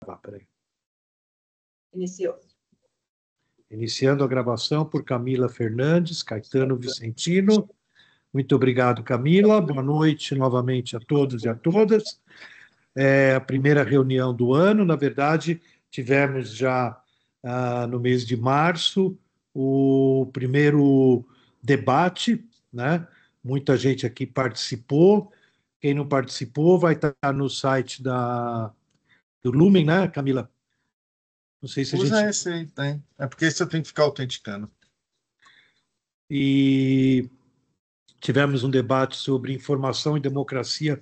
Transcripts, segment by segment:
Peraí. Iniciou. Iniciando a gravação por Camila Fernandes, Caetano Vicentino. Muito obrigado, Camila. Boa noite novamente a todos e a todas. É a primeira reunião do ano. Na verdade, tivemos já no mês de março o primeiro debate, né? Muita gente aqui participou. Quem não participou vai estar no site do Lumen, né, Camila? Não sei se a Usa gente... esse aí, tem. É porque esse eu tenho que ficar autenticando. E tivemos um debate sobre informação e democracia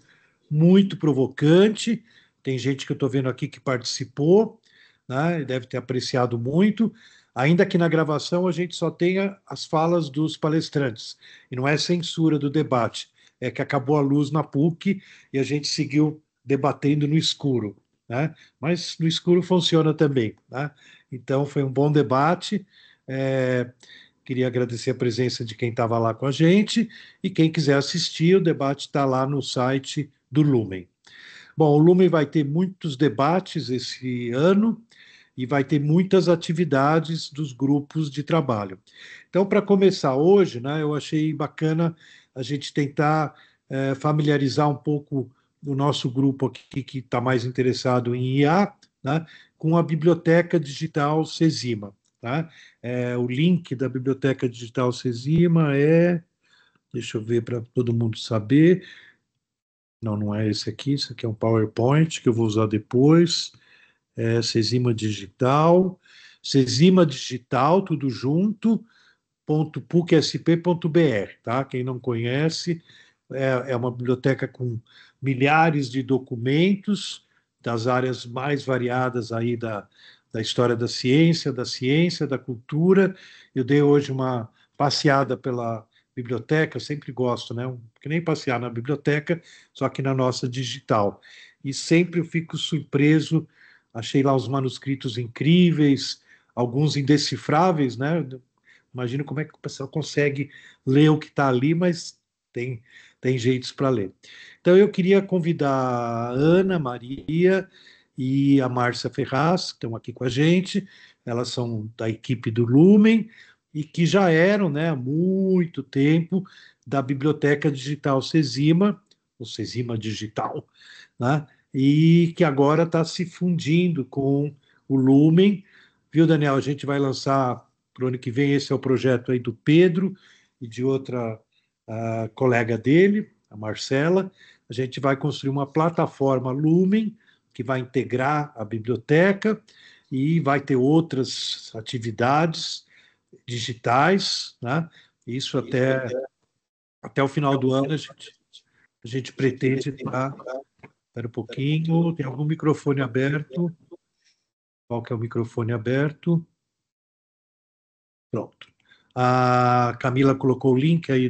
muito provocante. Tem gente que eu estou vendo aqui que participou, né? Deve ter apreciado muito. Ainda que na gravação a gente só tenha as falas dos palestrantes. E não é censura do debate. É que acabou a luz na PUC e a gente seguiu debatendo no escuro, né? Mas no escuro funciona também, né? Então foi um bom debate. Queria agradecer a presença de quem estava lá com a gente e quem quiser assistir, o debate está lá no site do Lumen. Bom, o Lumen vai ter muitos debates esse ano e vai ter muitas atividades dos grupos de trabalho. Então, para começar hoje, né, eu achei bacana a gente tentar familiarizar um pouco o nosso grupo aqui que está mais interessado em IA, né, com a Biblioteca Digital Cesima. Tá? O link da Biblioteca Digital Cesima deixa eu ver para todo mundo saber. Não é esse aqui, isso aqui é um PowerPoint que eu vou usar depois. Cesima Digital, Cesima Digital, tudo junto, .pucsp.br, tá? Quem não conhece, é uma biblioteca com milhares de documentos das áreas mais variadas aí da história da ciência, da cultura. Eu dei hoje uma passeada pela biblioteca, eu sempre gosto, né? Que nem passear na biblioteca, só que na nossa digital. E sempre eu fico surpreso, achei lá os manuscritos incríveis, alguns indecifráveis, né? Imagino como é que o pessoal consegue ler o que está ali, mas tem jeitos para ler. Então, eu queria convidar a Ana Maria e a Márcia Ferraz, que estão aqui com a gente. Elas são da equipe do Lumen e que já eram, né, há muito tempo, da Biblioteca Digital Cesima, ou Cesima Digital, né, e que agora está se fundindo com o Lumen. Viu, Daniel? A gente vai lançar para o ano que vem, esse é o projeto aí do Pedro e de outra colega dele, a Marcela. A gente vai construir uma plataforma Lumen, que vai integrar a biblioteca e vai ter outras atividades digitais, né? Isso até o final do ano a gente pretende estar... Espera um pouquinho, tem algum microfone aberto? Qual que é o microfone aberto? Pronto. A Camila colocou o link aí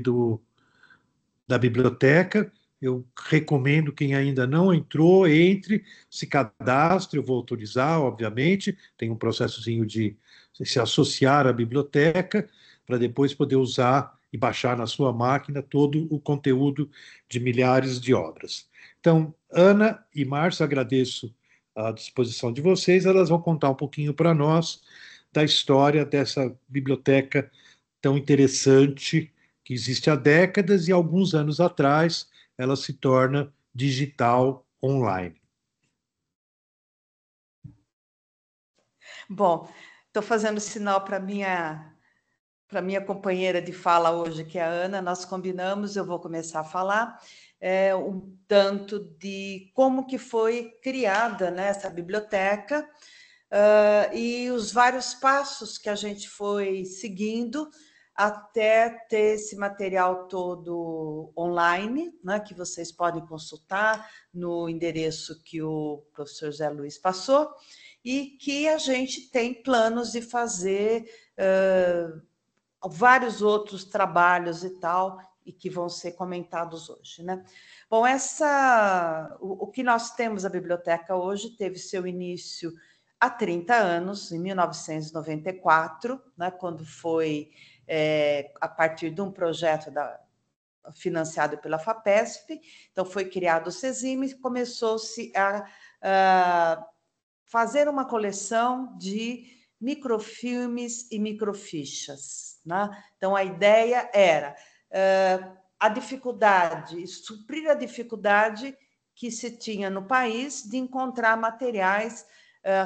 da biblioteca. Eu recomendo quem ainda não entrou, entre, se cadastre, eu vou autorizar, obviamente. Tem um processozinho de se associar à biblioteca, para depois poder usar e baixar na sua máquina todo o conteúdo de milhares de obras. Então, Ana e Márcia, agradeço a disposição de vocês, elas vão contar um pouquinho para nós da história dessa biblioteca tão interessante que existe há décadas e alguns anos atrás ela se torna digital online. Bom, estou fazendo sinal para minha companheira de fala hoje, que é a Ana. Nós combinamos, eu vou começar a falar um tanto de como que foi criada, né, essa biblioteca e os vários passos que a gente foi seguindo até ter esse material todo online, né, que vocês podem consultar no endereço que o professor Zé Luiz passou, e que a gente tem planos de fazer vários outros trabalhos e tal, e que vão ser comentados hoje, né? Bom, o que nós temos a biblioteca hoje teve seu início há 30 anos, em 1994, né, quando foi a partir de um projeto financiado pela FAPESP. Então, foi criado o CESIM e começou-se a fazer uma coleção de microfilmes e microfichas, né? Então, a ideia era a dificuldade, suprir a dificuldade que se tinha no país de encontrar materiais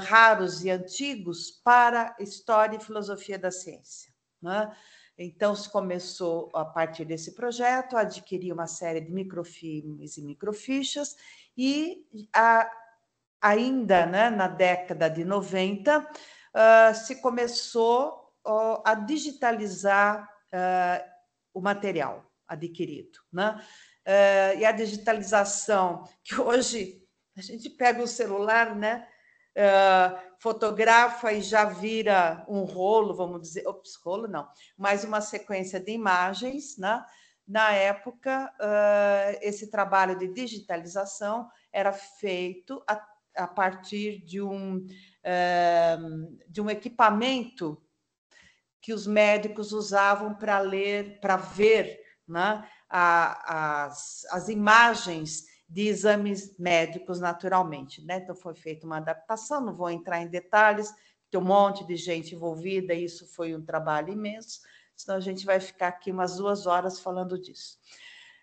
raros e antigos para história e filosofia da ciência, né? Então, se começou, a partir desse projeto, a adquirir uma série de microfilmes e microfichas, e ainda, né, na década de 90, se começou a digitalizar o material adquirido, né? E a digitalização, que hoje a gente pega o celular, né? Fotografa e já vira um rolo, vamos dizer, rolo não, mas uma sequência de imagens, né? Na época, esse trabalho de digitalização era feito a partir de um equipamento que os médicos usavam para ler, para ver, né, as imagens de exames médicos naturalmente, né? Então foi feita uma adaptação, não vou entrar em detalhes, tem um monte de gente envolvida, isso foi um trabalho imenso, senão a gente vai ficar aqui umas 2 horas falando disso.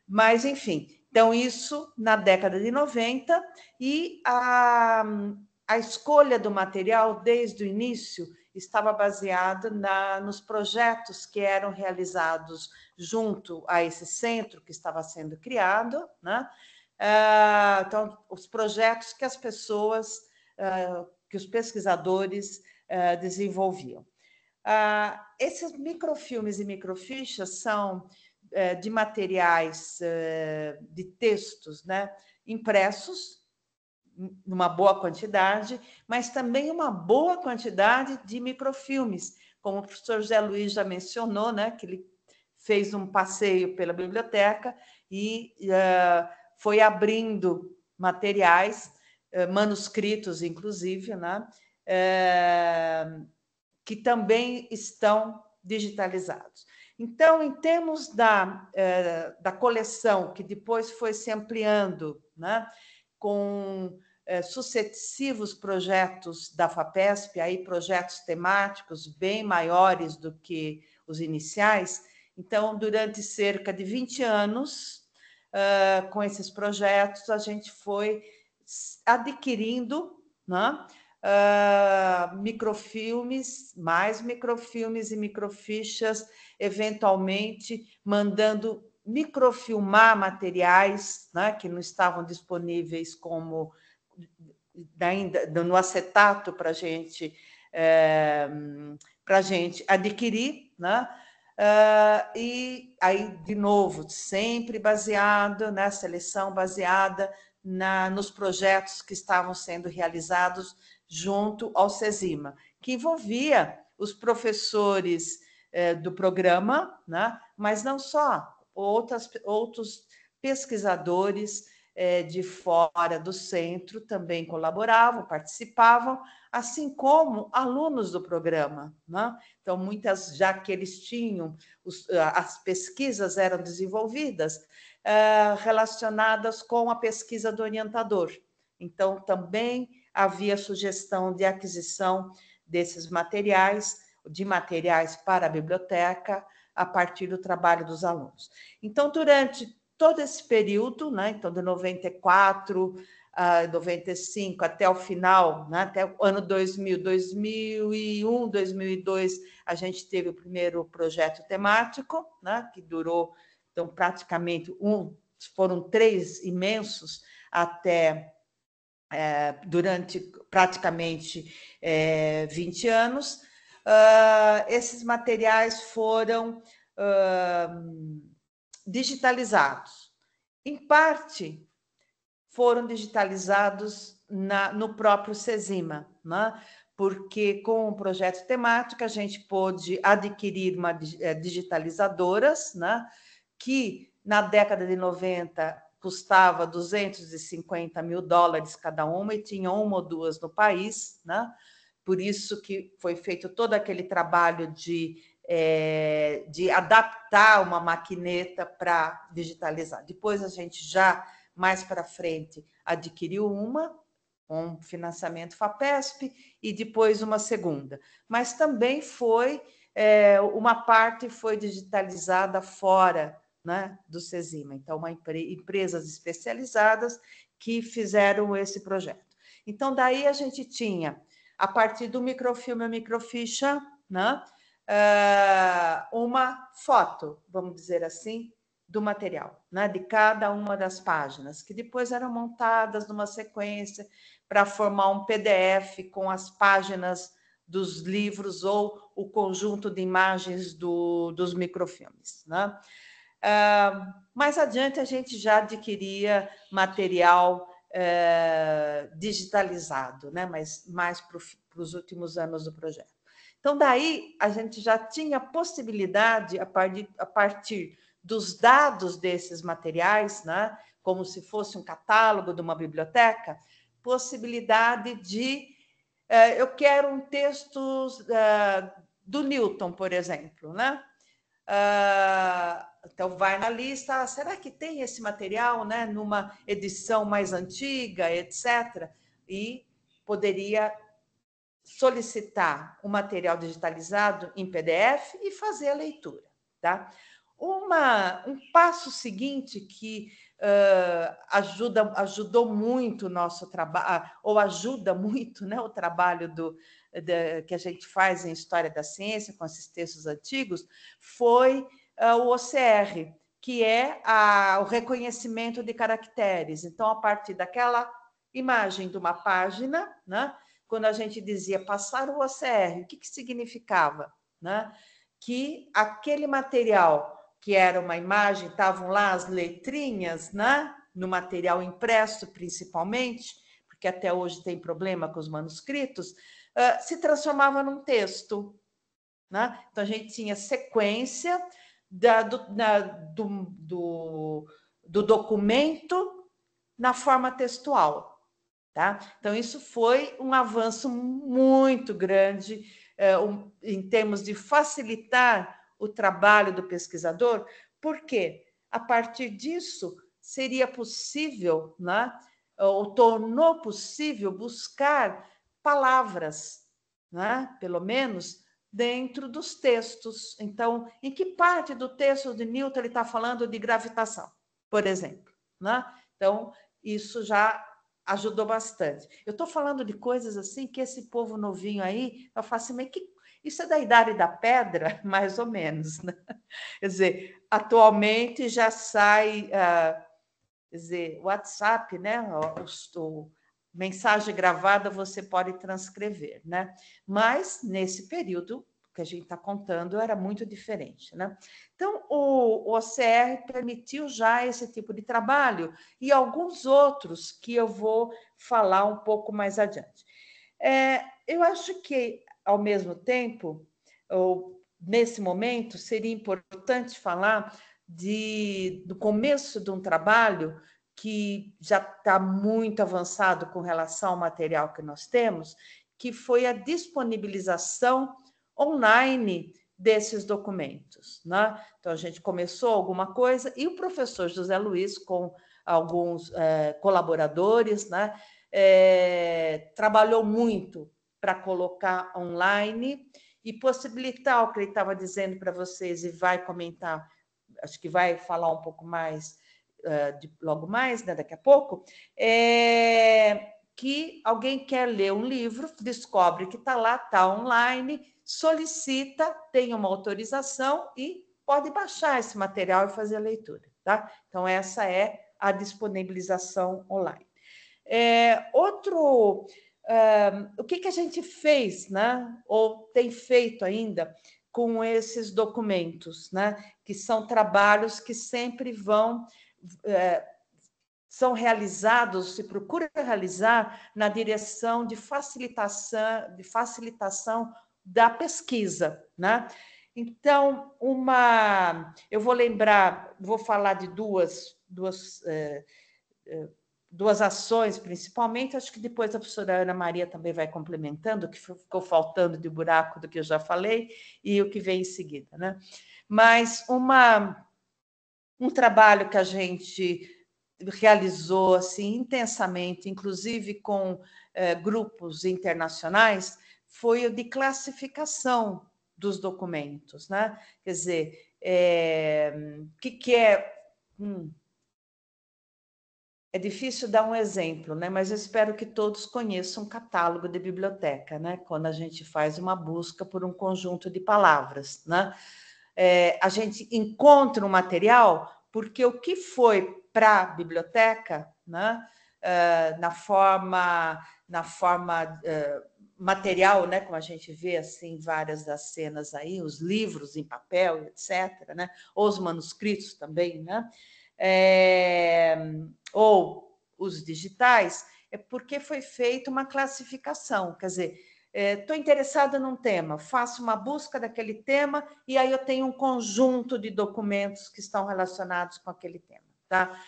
Mas, enfim, então isso na década de 90, e a escolha do material desde o início estava baseada nos projetos que eram realizados junto a esse centro que estava sendo criado, né? Então, os projetos que as pessoas, que os pesquisadores desenvolviam. Esses microfilmes e microfichas são de materiais de textos, né, impressos, numa boa quantidade, mas também uma boa quantidade de microfilmes, como o professor José Luiz já mencionou, né, que ele fez um passeio pela biblioteca e foi abrindo materiais, manuscritos, inclusive, né, que também estão digitalizados. Então, em termos da coleção, que depois foi se ampliando, né, com sucessivos projetos da FAPESP, aí projetos temáticos bem maiores do que os iniciais. Então, durante cerca de 20 anos, com esses projetos, a gente foi adquirindo, né, microfilmes, mais microfilmes e microfichas, eventualmente mandando microfilmar materiais, né, que não estavam disponíveis como ainda no acetato para gente adquirir, né? E aí, de novo, sempre baseado na seleção, baseada nos projetos que estavam sendo realizados junto ao CESIMA, que envolvia os professores do programa, né? Mas não só, outros pesquisadores de fora do centro também colaboravam, participavam, assim como alunos do programa, né? Então, muitas, já que eles tinham, as pesquisas eram desenvolvidas relacionadas com a pesquisa do orientador. Então, também havia sugestão de aquisição desses materiais, de materiais para a biblioteca, a partir do trabalho dos alunos. Então, durante todo esse período, né, então de 94 a 95 até o final, né, até o ano 2000, 2001, 2002, a gente teve o primeiro projeto temático, né, que durou, então, praticamente foram 3 imensos até durante praticamente 20 anos. Esses materiais foram digitalizados. Em parte, foram digitalizados no próprio CESIMA, né? Porque com o projeto temático a gente pôde adquirir digitalizadoras, né? Que na década de 90 custava $250 mil cada uma, e tinha uma ou duas no país, né? Por isso que foi feito todo aquele trabalho de adaptar uma maquineta para digitalizar. Depois a gente já, mais para frente, adquiriu uma com financiamento FAPESP e depois uma segunda. Mas também foi, uma parte foi digitalizada fora, né, do CESIMA. Então, empresas especializadas que fizeram esse projeto. Então, daí a gente tinha, a partir do microfilme, a microficha, né, uma foto, vamos dizer assim, do material, né, de cada uma das páginas, que depois eram montadas numa sequência para formar um PDF com as páginas dos livros ou o conjunto de imagens dos microfilmes, né? Mais adiante, a gente já adquiria material digitalizado, né? Mas mais para os últimos anos do projeto. Então, daí, a gente já tinha possibilidade, a partir dos dados desses materiais, né? Como se fosse um catálogo de uma biblioteca, possibilidade de... eu quero um texto do Newton, por exemplo, né? Então, vai na lista, será que tem esse material, né, numa edição mais antiga, etc. E poderia solicitar o material digitalizado em PDF e fazer a leitura, tá? Um passo seguinte que ajudou muito o nosso trabalho, ou ajuda muito, né, o trabalho que a gente faz em História da Ciência, com esses textos antigos, foi o OCR, que é o reconhecimento de caracteres. Então, a partir daquela imagem de uma página, né, quando a gente dizia passar o OCR, o que significava? Né? Que aquele material, que era uma imagem, estavam lá as letrinhas, né? No material impresso, principalmente, porque até hoje tem problema com os manuscritos, se transformava num texto. Né? Então, a gente tinha sequência do documento na forma textual. Tá? Então, isso foi um avanço muito grande em termos de facilitar o trabalho do pesquisador, porque a partir disso seria possível, né, ou tornou possível buscar palavras, né, pelo menos dentro dos textos. Então, em que parte do texto de Newton ele está falando de gravitação, por exemplo? Né? Então, isso já ajudou bastante. Eu estou falando de coisas assim que esse povo novinho aí, eu falo assim, mas isso é da idade da pedra? Mais ou menos, né? Quer dizer, atualmente já sai, quer dizer, WhatsApp, né? Mensagem gravada você pode transcrever, né? Mas, nesse período que a gente está contando, era muito diferente, né? Então, o OCR permitiu já esse tipo de trabalho e alguns outros que eu vou falar um pouco mais adiante. Eu acho que, ao mesmo tempo, nesse momento, seria importante falar do começo de um trabalho que já está muito avançado com relação ao material que nós temos, que foi a disponibilização online desses documentos. Né? Então, a gente começou alguma coisa e o professor José Luiz, com alguns colaboradores, né, trabalhou muito para colocar online e possibilitar o que ele estava dizendo para vocês, e vai comentar, acho que vai falar um pouco mais logo mais, né, daqui a pouco, que alguém quer ler um livro, descobre que está lá, está online, solicita, tem uma autorização e pode baixar esse material e fazer a leitura. Tá? Então, essa é a disponibilização online. O que a gente fez, né, ou tem feito ainda, com esses documentos, né, que são trabalhos que sempre são realizados, se procura realizar na direção de facilitação da pesquisa, né? Então, eu vou falar de duas ações, principalmente, acho que depois a professora Ana Maria também vai complementando, o que ficou faltando de buraco do que eu já falei, e o que vem em seguida, né? Mas um trabalho que a gente realizou assim intensamente, inclusive com grupos internacionais, foi o de classificação dos documentos, né? Quer dizer, o que é... É difícil dar um exemplo, né? Mas eu espero que todos conheçam um catálogo de biblioteca, né? Quando a gente faz uma busca por um conjunto de palavras, né? A gente encontra um material porque o que foi para a biblioteca, né? Na forma material, né? Como a gente vê assim várias das cenas aí, os livros em papel, etc., né? Ou os manuscritos também, né? Ou os digitais, é porque foi feita uma classificação. Quer dizer, estou interessada num tema, faço uma busca daquele tema e aí eu tenho um conjunto de documentos que estão relacionados com aquele tema. Tá?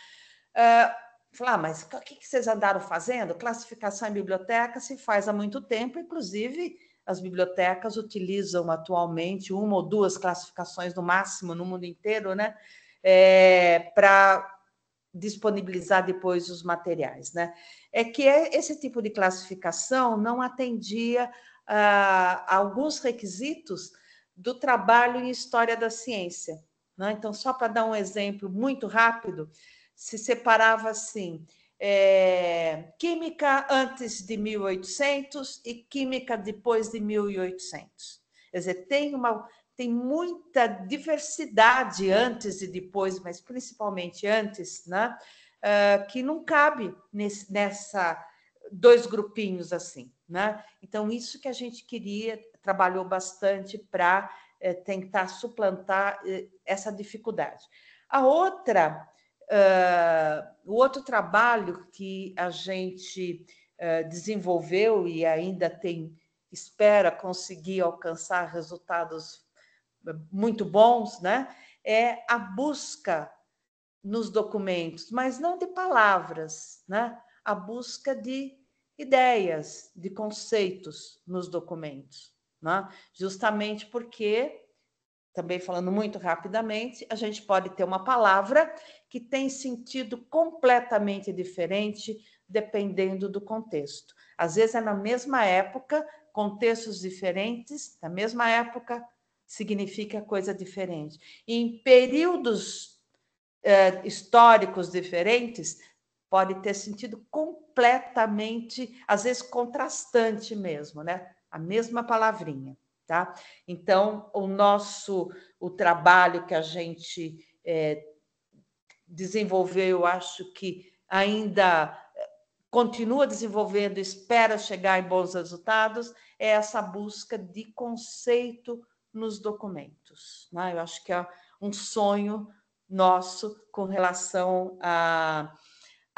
Falar, mas o que vocês andaram fazendo? Classificação em biblioteca se faz há muito tempo, inclusive as bibliotecas utilizam atualmente uma ou duas classificações no máximo no mundo inteiro, né? Para disponibilizar depois os materiais, né? É que esse tipo de classificação não atendia a alguns requisitos do trabalho em história da ciência, né? Então, só para dar um exemplo muito rápido, se separava assim: química antes de 1800 e química depois de 1800. Quer dizer, tem muita diversidade antes e depois, mas principalmente antes, né? Que não cabe nessa dois grupinhos assim, né? Então, isso que a gente trabalhou bastante para tentar suplantar essa dificuldade. O outro trabalho que a gente desenvolveu e ainda espera conseguir alcançar resultados muito bons, né? É a busca nos documentos, mas não de palavras, né? A busca de ideias, de conceitos nos documentos, né? Justamente porque, também falando muito rapidamente, a gente pode ter uma palavra que tem sentido completamente diferente dependendo do contexto. Às vezes é na mesma época, contextos diferentes, na mesma época, significa coisa diferente. E em períodos históricos diferentes, pode ter sentido completamente, às vezes contrastante mesmo, né? A mesma palavrinha, tá? Então, o trabalho que a gente desenvolveu, eu acho que ainda continua desenvolvendo, espera chegar em bons resultados, é essa busca de conceito nos documentos, né? Eu acho que é um sonho nosso com relação a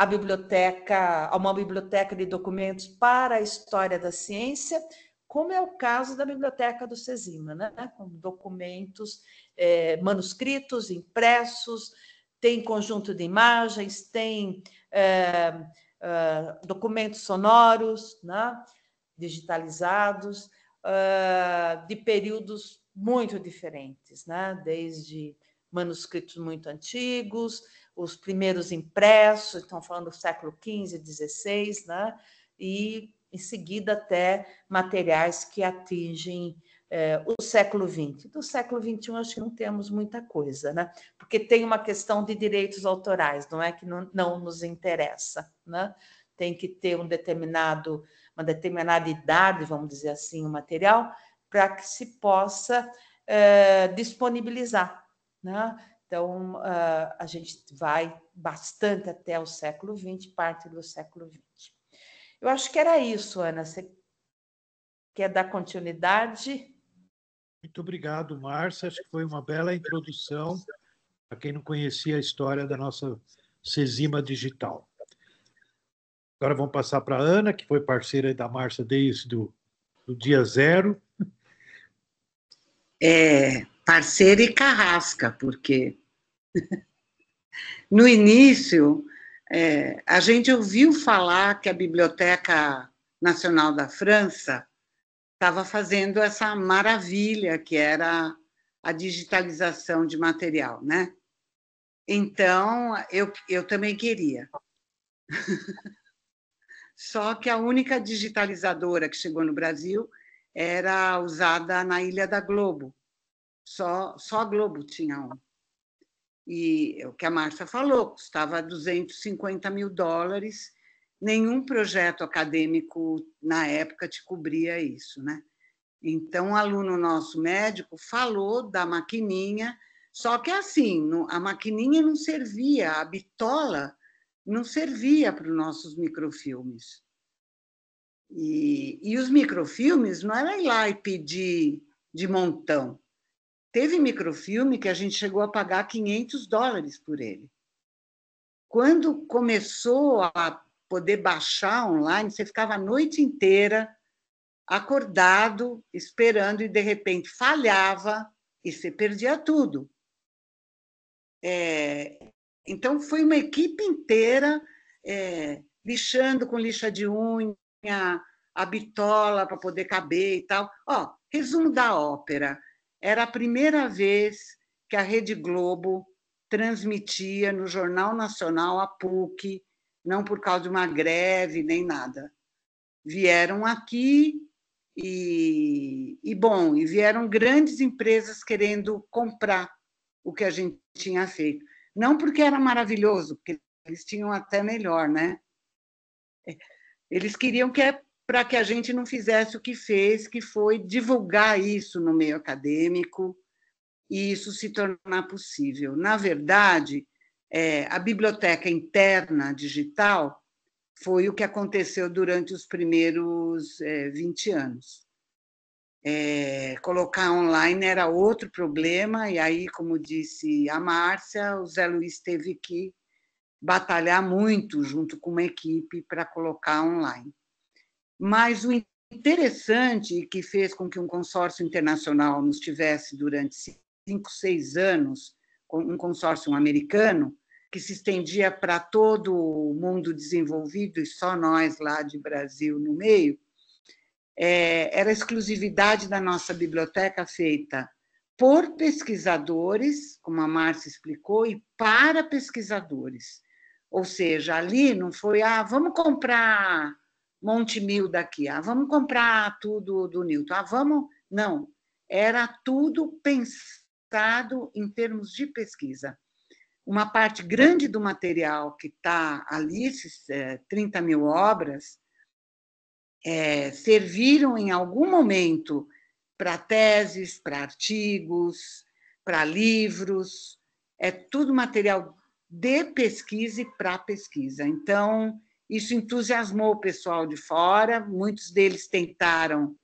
biblioteca, a uma biblioteca de documentos para a história da ciência, como é o caso da biblioteca do CESIMA, né? Com documentos, manuscritos, impressos, tem conjunto de imagens, tem documentos sonoros, né? Digitalizados, de períodos muito diferentes, né? Desde manuscritos muito antigos, os primeiros impressos, estão falando do século XV, XVI, né? E, em seguida, até materiais que atingem o século XX. Do século XXI, acho que não temos muita coisa, né? Porque tem uma questão de direitos autorais, não é que não nos interessa, né? Tem que ter uma determinada idade, vamos dizer assim, o material, para que se possa disponibilizar, né? Então, a gente vai bastante até o século XX, parte do século XX. Eu acho que era isso, Ana. Você quer dar continuidade? Muito obrigado, Márcia. Acho que foi uma bela introdução para quem não conhecia a história da nossa CESIMA Digital. Agora vamos passar para a Ana, que foi parceira da Márcia desde o dia zero. Parceira e carrasca, porque no início a gente ouviu falar que a Biblioteca Nacional da França estava fazendo essa maravilha que era a digitalização de material, né? Então, eu também queria. Só que a única digitalizadora que chegou no Brasil era usada na Ilha da Globo. Só a Globo tinha um. E o que a Márcia falou, custava $250 mil. Nenhum projeto acadêmico na época te cobria isso, né? Então, um aluno nosso médico falou da maquininha, só que assim, a maquininha não servia, a bitola não servia para os nossos microfilmes. E os microfilmes não era ir lá e pedir de montão. Teve microfilme que a gente chegou a pagar $500 por ele. Quando começou a poder baixar online, você ficava a noite inteira acordado, esperando, e de repente falhava e você perdia tudo. Então, foi uma equipe inteira lixando com lixa de unha, a bitola para poder caber e tal. Resumo da ópera. Era a primeira vez que a Rede Globo transmitia no Jornal Nacional a PUC, não por causa de uma greve nem nada. Vieram aqui e vieram grandes empresas querendo comprar o que a gente tinha feito. Não porque era maravilhoso, porque eles tinham até melhor, né? Eles queriam para que a gente não fizesse o que fez, que foi divulgar isso no meio acadêmico e isso se tornar possível. Na verdade, a biblioteca interna digital foi o que aconteceu durante os primeiros 20 anos. Colocar online era outro problema, e aí, como disse a Márcia, o Zé Luiz teve que batalhar muito junto com uma equipe para colocar online. Mas o interessante, que fez com que um consórcio internacional nos tivesse durante 5, 6 anos, um consórcio americano, que se estendia para todo o mundo desenvolvido e só nós lá de Brasil no meio, era a exclusividade da nossa biblioteca feita por pesquisadores, como a Márcia explicou, e para pesquisadores. Ou seja, ali não foi, vamos comprar Monte Mil daqui, vamos comprar tudo do Newton, vamos... Não, era tudo pensado em termos de pesquisa. Uma parte grande do material que está ali, esses 30 mil obras, serviram em algum momento para teses, para artigos, para livros, tudo material de pesquisa e para pesquisa. Então, isso entusiasmou o pessoal de fora, muitos deles tentaram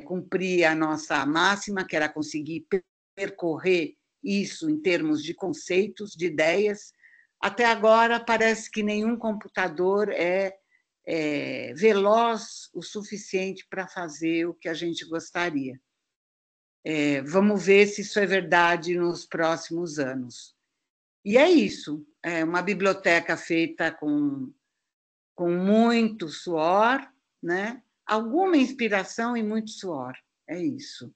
cumprir a nossa máxima, que era conseguir percorrer isso em termos de conceitos, de ideias. Até agora, parece que nenhum computador é veloz o suficiente para fazer o que a gente gostaria. Vamos ver se isso é verdade nos próximos anos. E é isso, uma biblioteca feita com muito suor, né? Alguma inspiração e muito suor, é isso.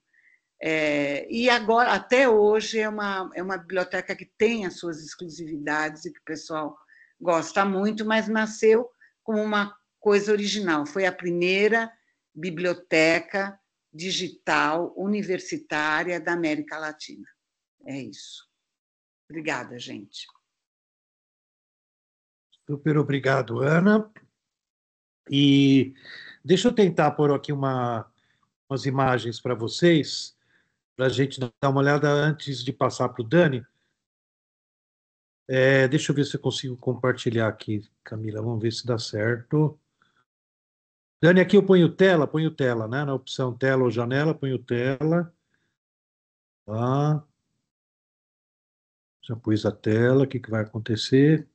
E agora, até hoje, é uma biblioteca que tem as suas exclusividades e que o pessoal gosta muito, mas nasceu como uma coisa original. Foi a primeira biblioteca digital universitária da América Latina. É isso. Obrigada, gente. Super obrigado, Ana. E deixa eu tentar pôr aqui umas imagens para vocês, para a gente dar uma olhada antes de passar para o Dani. Deixa eu ver se eu consigo compartilhar aqui, Camila. Vamos ver se dá certo. Dani, aqui eu ponho tela, né? Na opção tela ou janela, ponho tela. Tá. Já pus a tela, o que vai acontecer?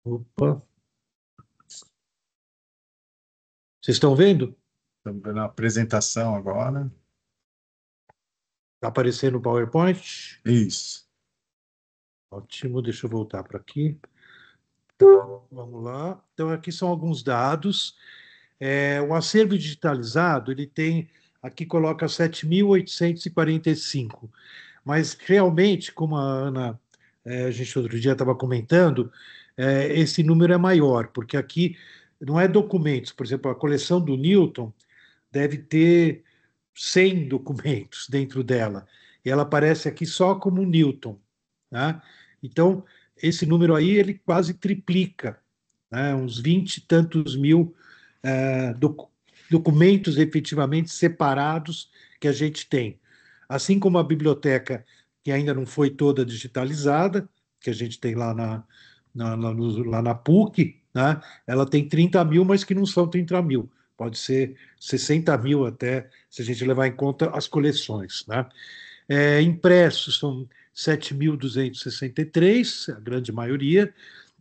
Opa. Vocês estão vendo? Estamos vendo a apresentação agora. Está aparecendo o PowerPoint? Isso. Ótimo, deixa eu voltar para aqui. Então, vamos lá. Então, aqui são alguns dados. O acervo digitalizado, ele tem, aqui coloca 7.845, mas realmente, como a Ana a gente outro dia estava comentando, esse número é maior, porque aqui não é documentos. Por exemplo, a coleção do Newton deve ter 100 documentos dentro dela, e ela aparece aqui só como Newton, né? Então, esse número aí, ele quase triplica, né? Uns 20 e tantos mil documentos efetivamente separados que a gente tem. Assim como a biblioteca, que ainda não foi toda digitalizada, que a gente tem lá lá na PUC, né? Ela tem 30 mil, mas que não são 30 mil. Pode ser 60 mil até, se a gente levar em conta as coleções, né? Impressos são 7.263, a grande maioria,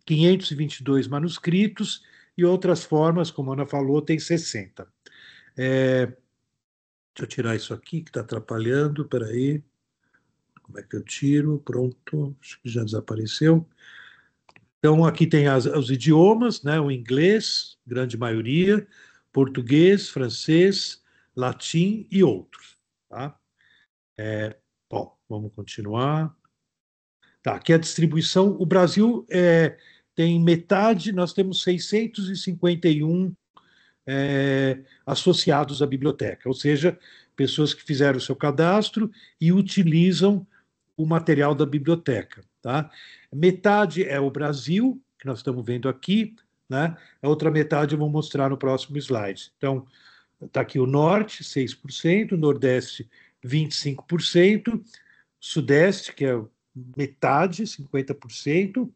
522 manuscritos, e outras formas, como a Ana falou, tem 60. Deixa eu tirar isso aqui que está atrapalhando, espera aí. Como é que eu tiro? Pronto, acho que já desapareceu. Então, aqui tem os idiomas, né? O inglês, grande maioria, português, francês, latim e outros. Tá? Bom, vamos continuar. Tá, aqui a distribuição. O Brasil tem metade, nós temos 651 associados à biblioteca, ou seja, pessoas que fizeram o seu cadastro e utilizam o material da biblioteca. Tá? Metade é o Brasil, que nós estamos vendo aqui, né? A outra metade eu vou mostrar no próximo slide. Então, está aqui o Norte, 6%, Nordeste, 25%, Sudeste, que é metade, 50%,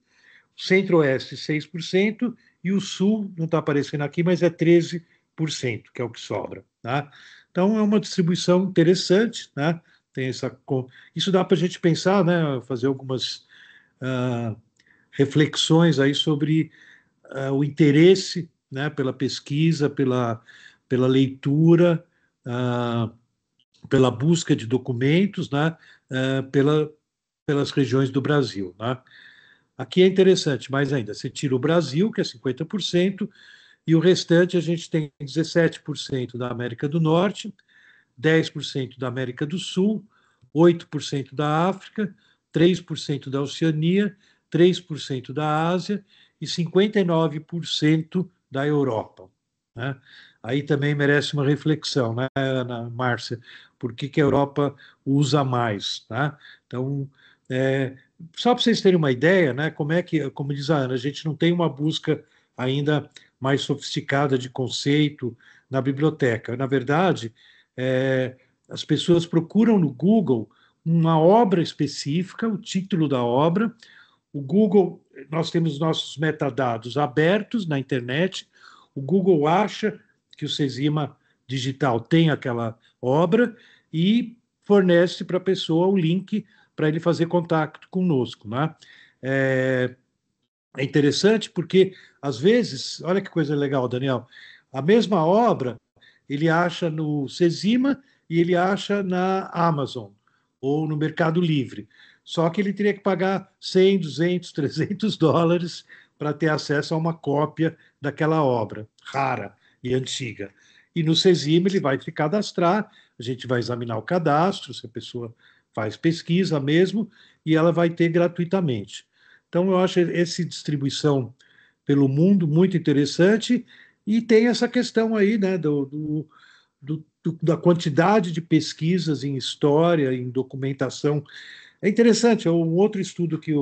Centro-Oeste, 6%, e o Sul, não está aparecendo aqui, mas é 13%, que é o que sobra. Tá? Então, é uma distribuição interessante, né? Tem isso dá para a gente pensar, né? Fazer algumas reflexões aí sobre o interesse, né? Pela pesquisa, pela leitura, pela busca de documentos, né? Pelas regiões do Brasil, né? Aqui é interessante, mais ainda, você tira o Brasil, que é 50%, e o restante a gente tem 17% da América do Norte, 10% da América do Sul, 8% da África, 3% da Oceania, 3% da Ásia e 59% da Europa. Né? Aí também merece uma reflexão, né, Ana Márcia? Por que a Europa usa mais? Né? Então, só para vocês terem uma ideia, né, como diz a Ana, a gente não tem uma busca ainda mais sofisticada de conceito na biblioteca. Na verdade, as pessoas procuram no Google uma obra específica, o título da obra. O Google, nós temos nossos metadados abertos na internet. O Google acha que o Sesima Digital tem aquela obra e fornece para a pessoa o link para ele fazer contato conosco, né? É interessante porque, às vezes, olha que coisa legal, Daniel, a mesma obra ele acha no Sesima e ele acha na Amazon ou no Mercado Livre. Só que ele teria que pagar 100, 200, 300 dólares para ter acesso a uma cópia daquela obra rara e antiga. E no Sesima ele vai se cadastrar, a gente vai examinar o cadastro, se a pessoa faz pesquisa mesmo, e ela vai ter gratuitamente. Então, eu acho essa distribuição pelo mundo muito interessante e tem essa questão aí, né, da quantidade de pesquisas em história, em documentação. É interessante, é um outro estudo que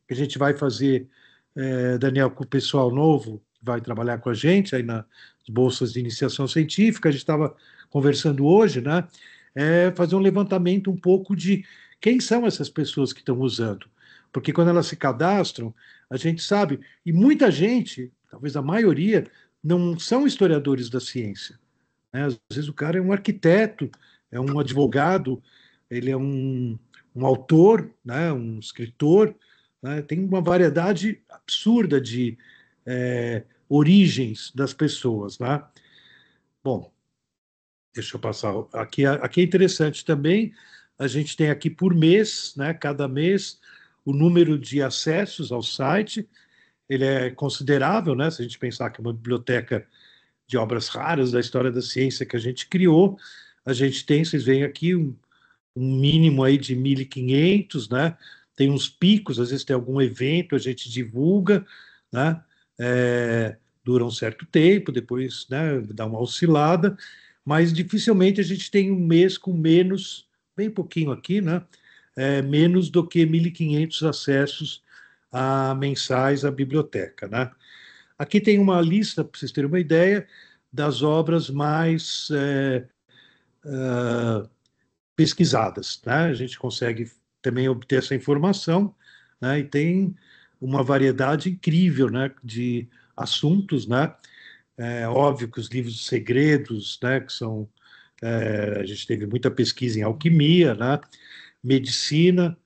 a gente vai fazer, Daniel, com o pessoal novo, que vai trabalhar com a gente aí nas bolsas de iniciação científica, a gente estava conversando hoje, né, fazer um levantamento um pouco de quem são essas pessoas que estão usando. Porque quando elas se cadastram, a gente sabe, e muita gente, talvez a maioria, não são historiadores da ciência. Né? Às vezes o cara é um arquiteto, é um advogado, ele é um autor, né? Um escritor, né? Tem uma variedade absurda de origens das pessoas. Né? Bom, deixa eu passar. Aqui é interessante também, a gente tem aqui por mês, né? Cada mês, o número de acessos ao site, ele é considerável, né? Se a gente pensar que é uma biblioteca de obras raras da história da ciência que a gente criou, a gente tem, vocês veem aqui, um mínimo aí de 1.500, né? tem uns picos, às vezes tem algum evento, a gente divulga, né? Dura um certo tempo, depois, né, dá uma oscilada, mas dificilmente a gente tem um mês com menos, bem pouquinho aqui, né? Menos do que 1.500 acessos mensais à biblioteca, né? Aqui tem uma lista, para vocês terem uma ideia, das obras mais pesquisadas, né? A gente consegue também obter essa informação, né? E tem uma variedade incrível, né, de assuntos, né? Óbvio que os livros segredos, né, que são a gente teve muita pesquisa em alquimia, né? Medicina,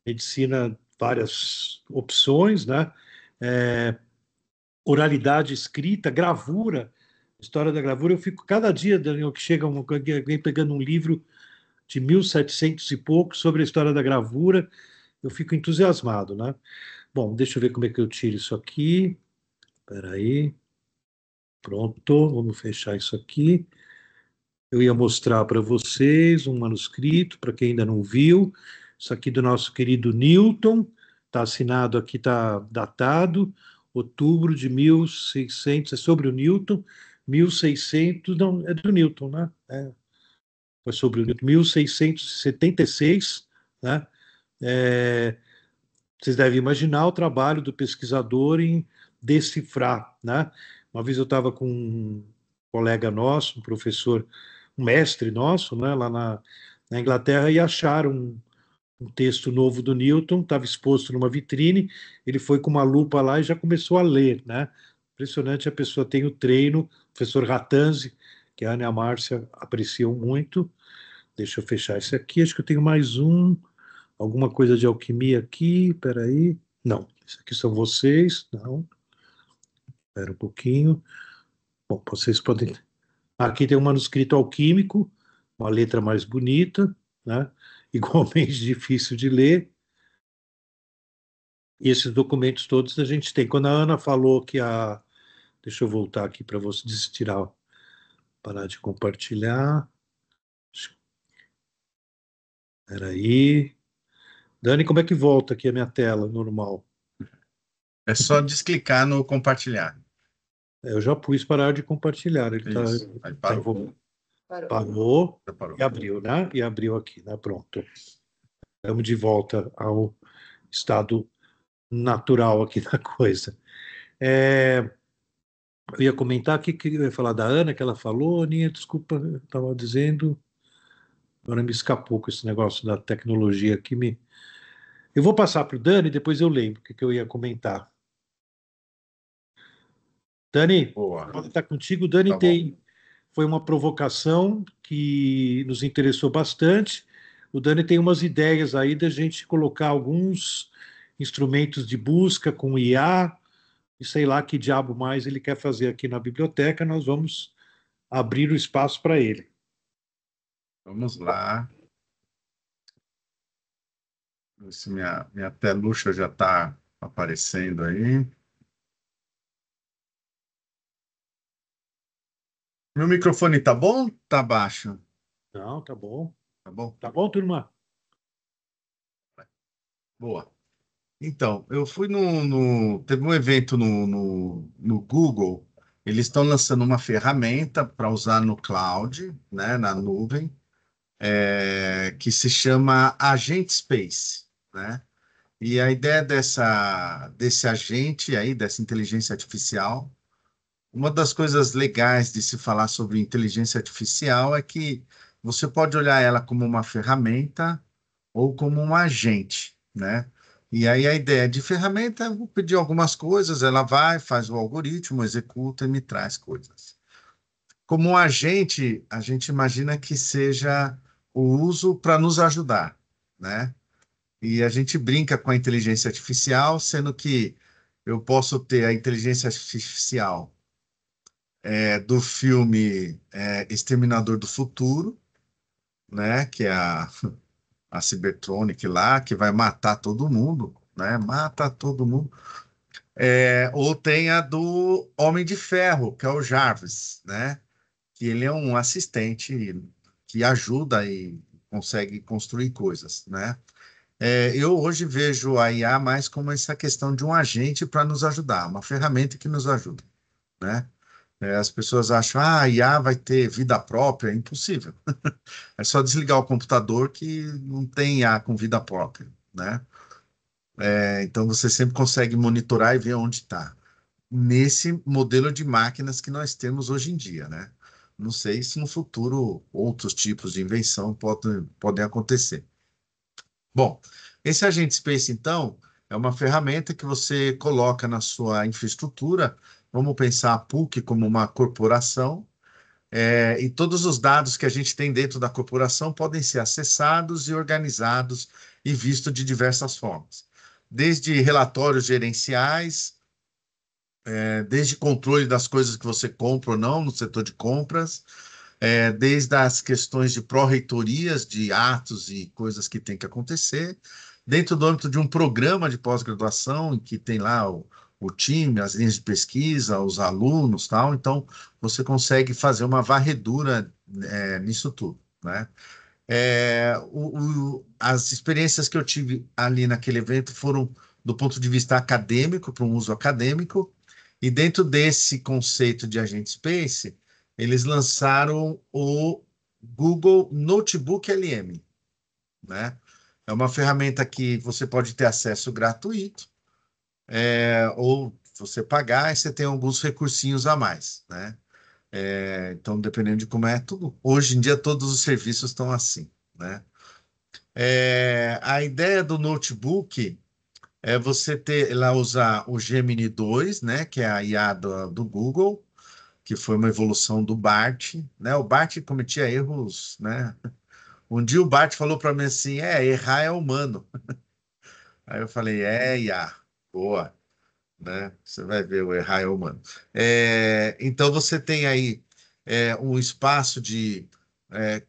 medicina várias opções, né? Oralidade escrita, gravura, história da gravura. Eu fico cada dia, Daniel, que chega alguém pegando um livro de 1700 e pouco sobre a história da gravura, eu fico entusiasmado, né? Bom, deixa eu ver como é que eu tiro isso aqui. Espera aí. Pronto, vamos fechar isso aqui. Eu ia mostrar para vocês um manuscrito, para quem ainda não viu. Isso aqui do nosso querido Newton. Está assinado aqui, está datado. Outubro de 1600, é sobre o Newton. 1600, não, é do Newton, né? Foi sobre o Newton. 1676, né? Vocês devem imaginar o trabalho do pesquisador em decifrar, né? Uma vez eu estava com um colega nosso, um professor, um mestre nosso, né, lá na Inglaterra, e acharam um texto novo do Newton, estava exposto numa vitrine, ele foi com uma lupa lá e já começou a ler, né? Impressionante, a pessoa tem o treino, o professor Ratanzi, que a Ana e a Márcia apreciam muito. Deixa eu fechar esse aqui, acho que eu tenho mais um. Alguma coisa de alquimia aqui, peraí. Não, isso aqui são vocês, não. Espera um pouquinho. Bom, vocês podem. Aqui tem um manuscrito alquímico, uma letra mais bonita, né? Igualmente difícil de ler. E esses documentos todos a gente tem. Quando a Ana falou que a. Deixa eu voltar aqui para vocês tirar, parar de compartilhar. Espera aí. Dani, como é que volta aqui a minha tela normal? É só desclicar no compartilhar. Eu já pus parar de compartilhar. Ele está Isso. Aí parou. Parou Já parou. e abriu, né? E abriu aqui, né? Pronto. Estamos de volta ao estado natural aqui da coisa. Eu ia comentar aqui que eu ia falar da Ana, que ela falou, Aninha, desculpa, eu estava dizendo, agora me escapou com esse negócio da tecnologia aqui. Eu vou passar para o Dani, depois eu lembro o que eu ia comentar. Dani, Boa. pode estar contigo. O Dani Tá bom. foi uma provocação que nos interessou bastante. O Dani tem umas ideias aí da gente colocar alguns instrumentos de busca com IA, e sei lá que diabo mais ele quer fazer aqui na biblioteca. Nós vamos abrir o espaço para ele. Vamos lá. Ver se minha telucha já está aparecendo aí. Meu microfone tá bom? Tá baixo? Não, tá bom. Tá bom? Tá bom, turma? Boa. Então, eu fui teve um evento no Google. Eles estão lançando uma ferramenta para usar no cloud, né, na nuvem, que se chama Agent Space, né? E a ideia desse agente aí, dessa inteligência artificial, uma das coisas legais de se falar sobre inteligência artificial é que você pode olhar ela como uma ferramenta ou como um agente, né? E aí a ideia de ferramenta, eu vou pedir algumas coisas, ela vai, faz o algoritmo, executa e me traz coisas. Como um agente, a gente imagina que seja o uso para nos ajudar, né? E a gente brinca com a inteligência artificial, sendo que eu posso ter a inteligência artificial do filme Exterminador do Futuro, né? Que é a Cybertronic lá, que vai matar todo mundo, né? Mata todo mundo. Ou tem a do Homem de Ferro, que é o Jarvis, né? Que ele é um assistente que ajuda e consegue construir coisas, né? Eu hoje vejo a IA mais como essa questão de um agente para nos ajudar, uma ferramenta que nos ajuda, né? As pessoas acham, a IA vai ter vida própria, é impossível. É só desligar o computador que não tem IA com vida própria, né? Então você sempre consegue monitorar e ver onde está. Nesse modelo de máquinas que nós temos hoje em dia, né? Não sei se no futuro outros tipos de invenção podem acontecer. Bom, esse Agente Space, então, é uma ferramenta que você coloca na sua infraestrutura. Vamos pensar a PUC como uma corporação, e todos os dados que a gente tem dentro da corporação podem ser acessados e organizados e vistos de diversas formas. Desde relatórios gerenciais, desde controle das coisas que você compra ou não no setor de compras, desde as questões de pró-reitorias de atos e coisas que tem que acontecer, dentro do âmbito de um programa de pós-graduação, em que tem lá o time, as linhas de pesquisa, os alunos, tal. Então, você consegue fazer uma varredura nisso tudo, né? As experiências que eu tive ali naquele evento foram do ponto de vista acadêmico, para um uso acadêmico, e dentro desse conceito de Agente Space, eles lançaram o Google Notebook LM, né? É uma ferramenta que você pode ter acesso gratuito, ou você pagar, e você tem alguns recursinhos a mais, né? Então, dependendo de como é tudo. Hoje em dia, todos os serviços estão assim, né? A ideia do notebook é você ter, ela usar o Gemini 2, né? Que é a IA do Google, que foi uma evolução do Bart, né? O Bart cometia erros, né? Um dia o Bart falou para mim assim, errar é humano. Aí eu falei, IA, boa, né? Você vai ver, o errar é humano. Então você tem aí um espaço de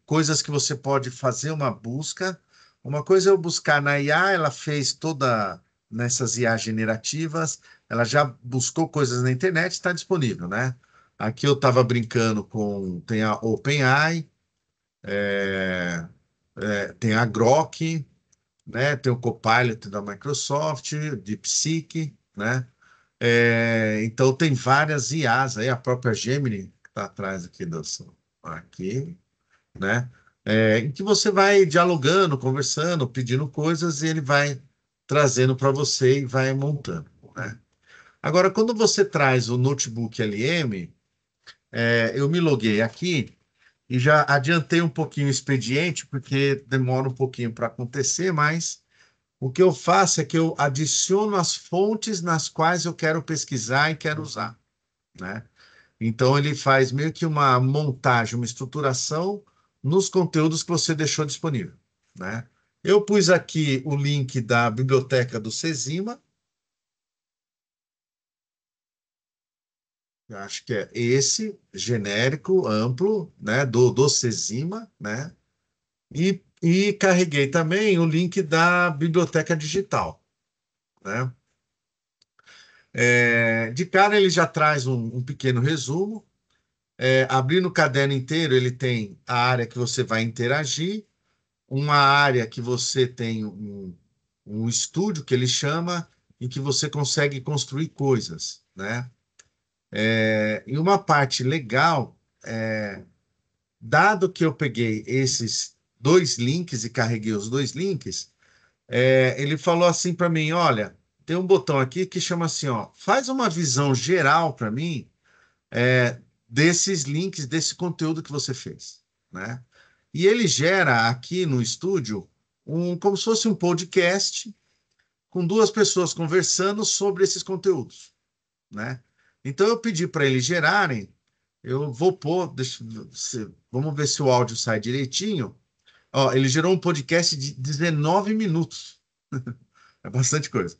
coisas que você pode fazer uma busca. Uma coisa é eu buscar na IA, ela fez toda nessas IA generativas, ela já buscou coisas na internet, está disponível, né? Aqui eu estava brincando tem a OpenAI, tem a Grok, né? Tem o Copilot da Microsoft, DeepSeek, né? Então tem várias IAs aí, a própria Gemini que está atrás aqui, né? Em que você vai dialogando, conversando, pedindo coisas e ele vai trazendo para você e vai montando, né? Agora, quando você traz o Notebook LM, eu me loguei aqui e já adiantei um pouquinho o expediente, porque demora um pouquinho para acontecer, mas o que eu faço é que eu adiciono as fontes nas quais eu quero pesquisar e quero usar, né? Então, ele faz meio que uma montagem, uma estruturação nos conteúdos que você deixou disponível, né? Eu pus aqui o link da biblioteca do Cesima, eu acho que é esse, genérico, amplo, né, do Cesima, né? E carreguei também o link da biblioteca digital, né? De cara, ele já traz um pequeno resumo. Abrindo o caderno inteiro, ele tem a área que você vai interagir, uma área que você tem um estúdio, que ele chama, em que você consegue construir coisas, né? E uma parte legal, dado que eu peguei esses dois links e carreguei os dois links, ele falou assim para mim, olha, tem um botão aqui que chama assim, ó, faz uma visão geral para mim desses links, desse conteúdo que você fez, né? E ele gera aqui no estúdio como se fosse um podcast com duas pessoas conversando sobre esses conteúdos, né? Então eu pedi para eles gerarem, eu vou pôr, vamos ver se o áudio sai direitinho. Ó, ele gerou um podcast de 19 minutos. É bastante coisa.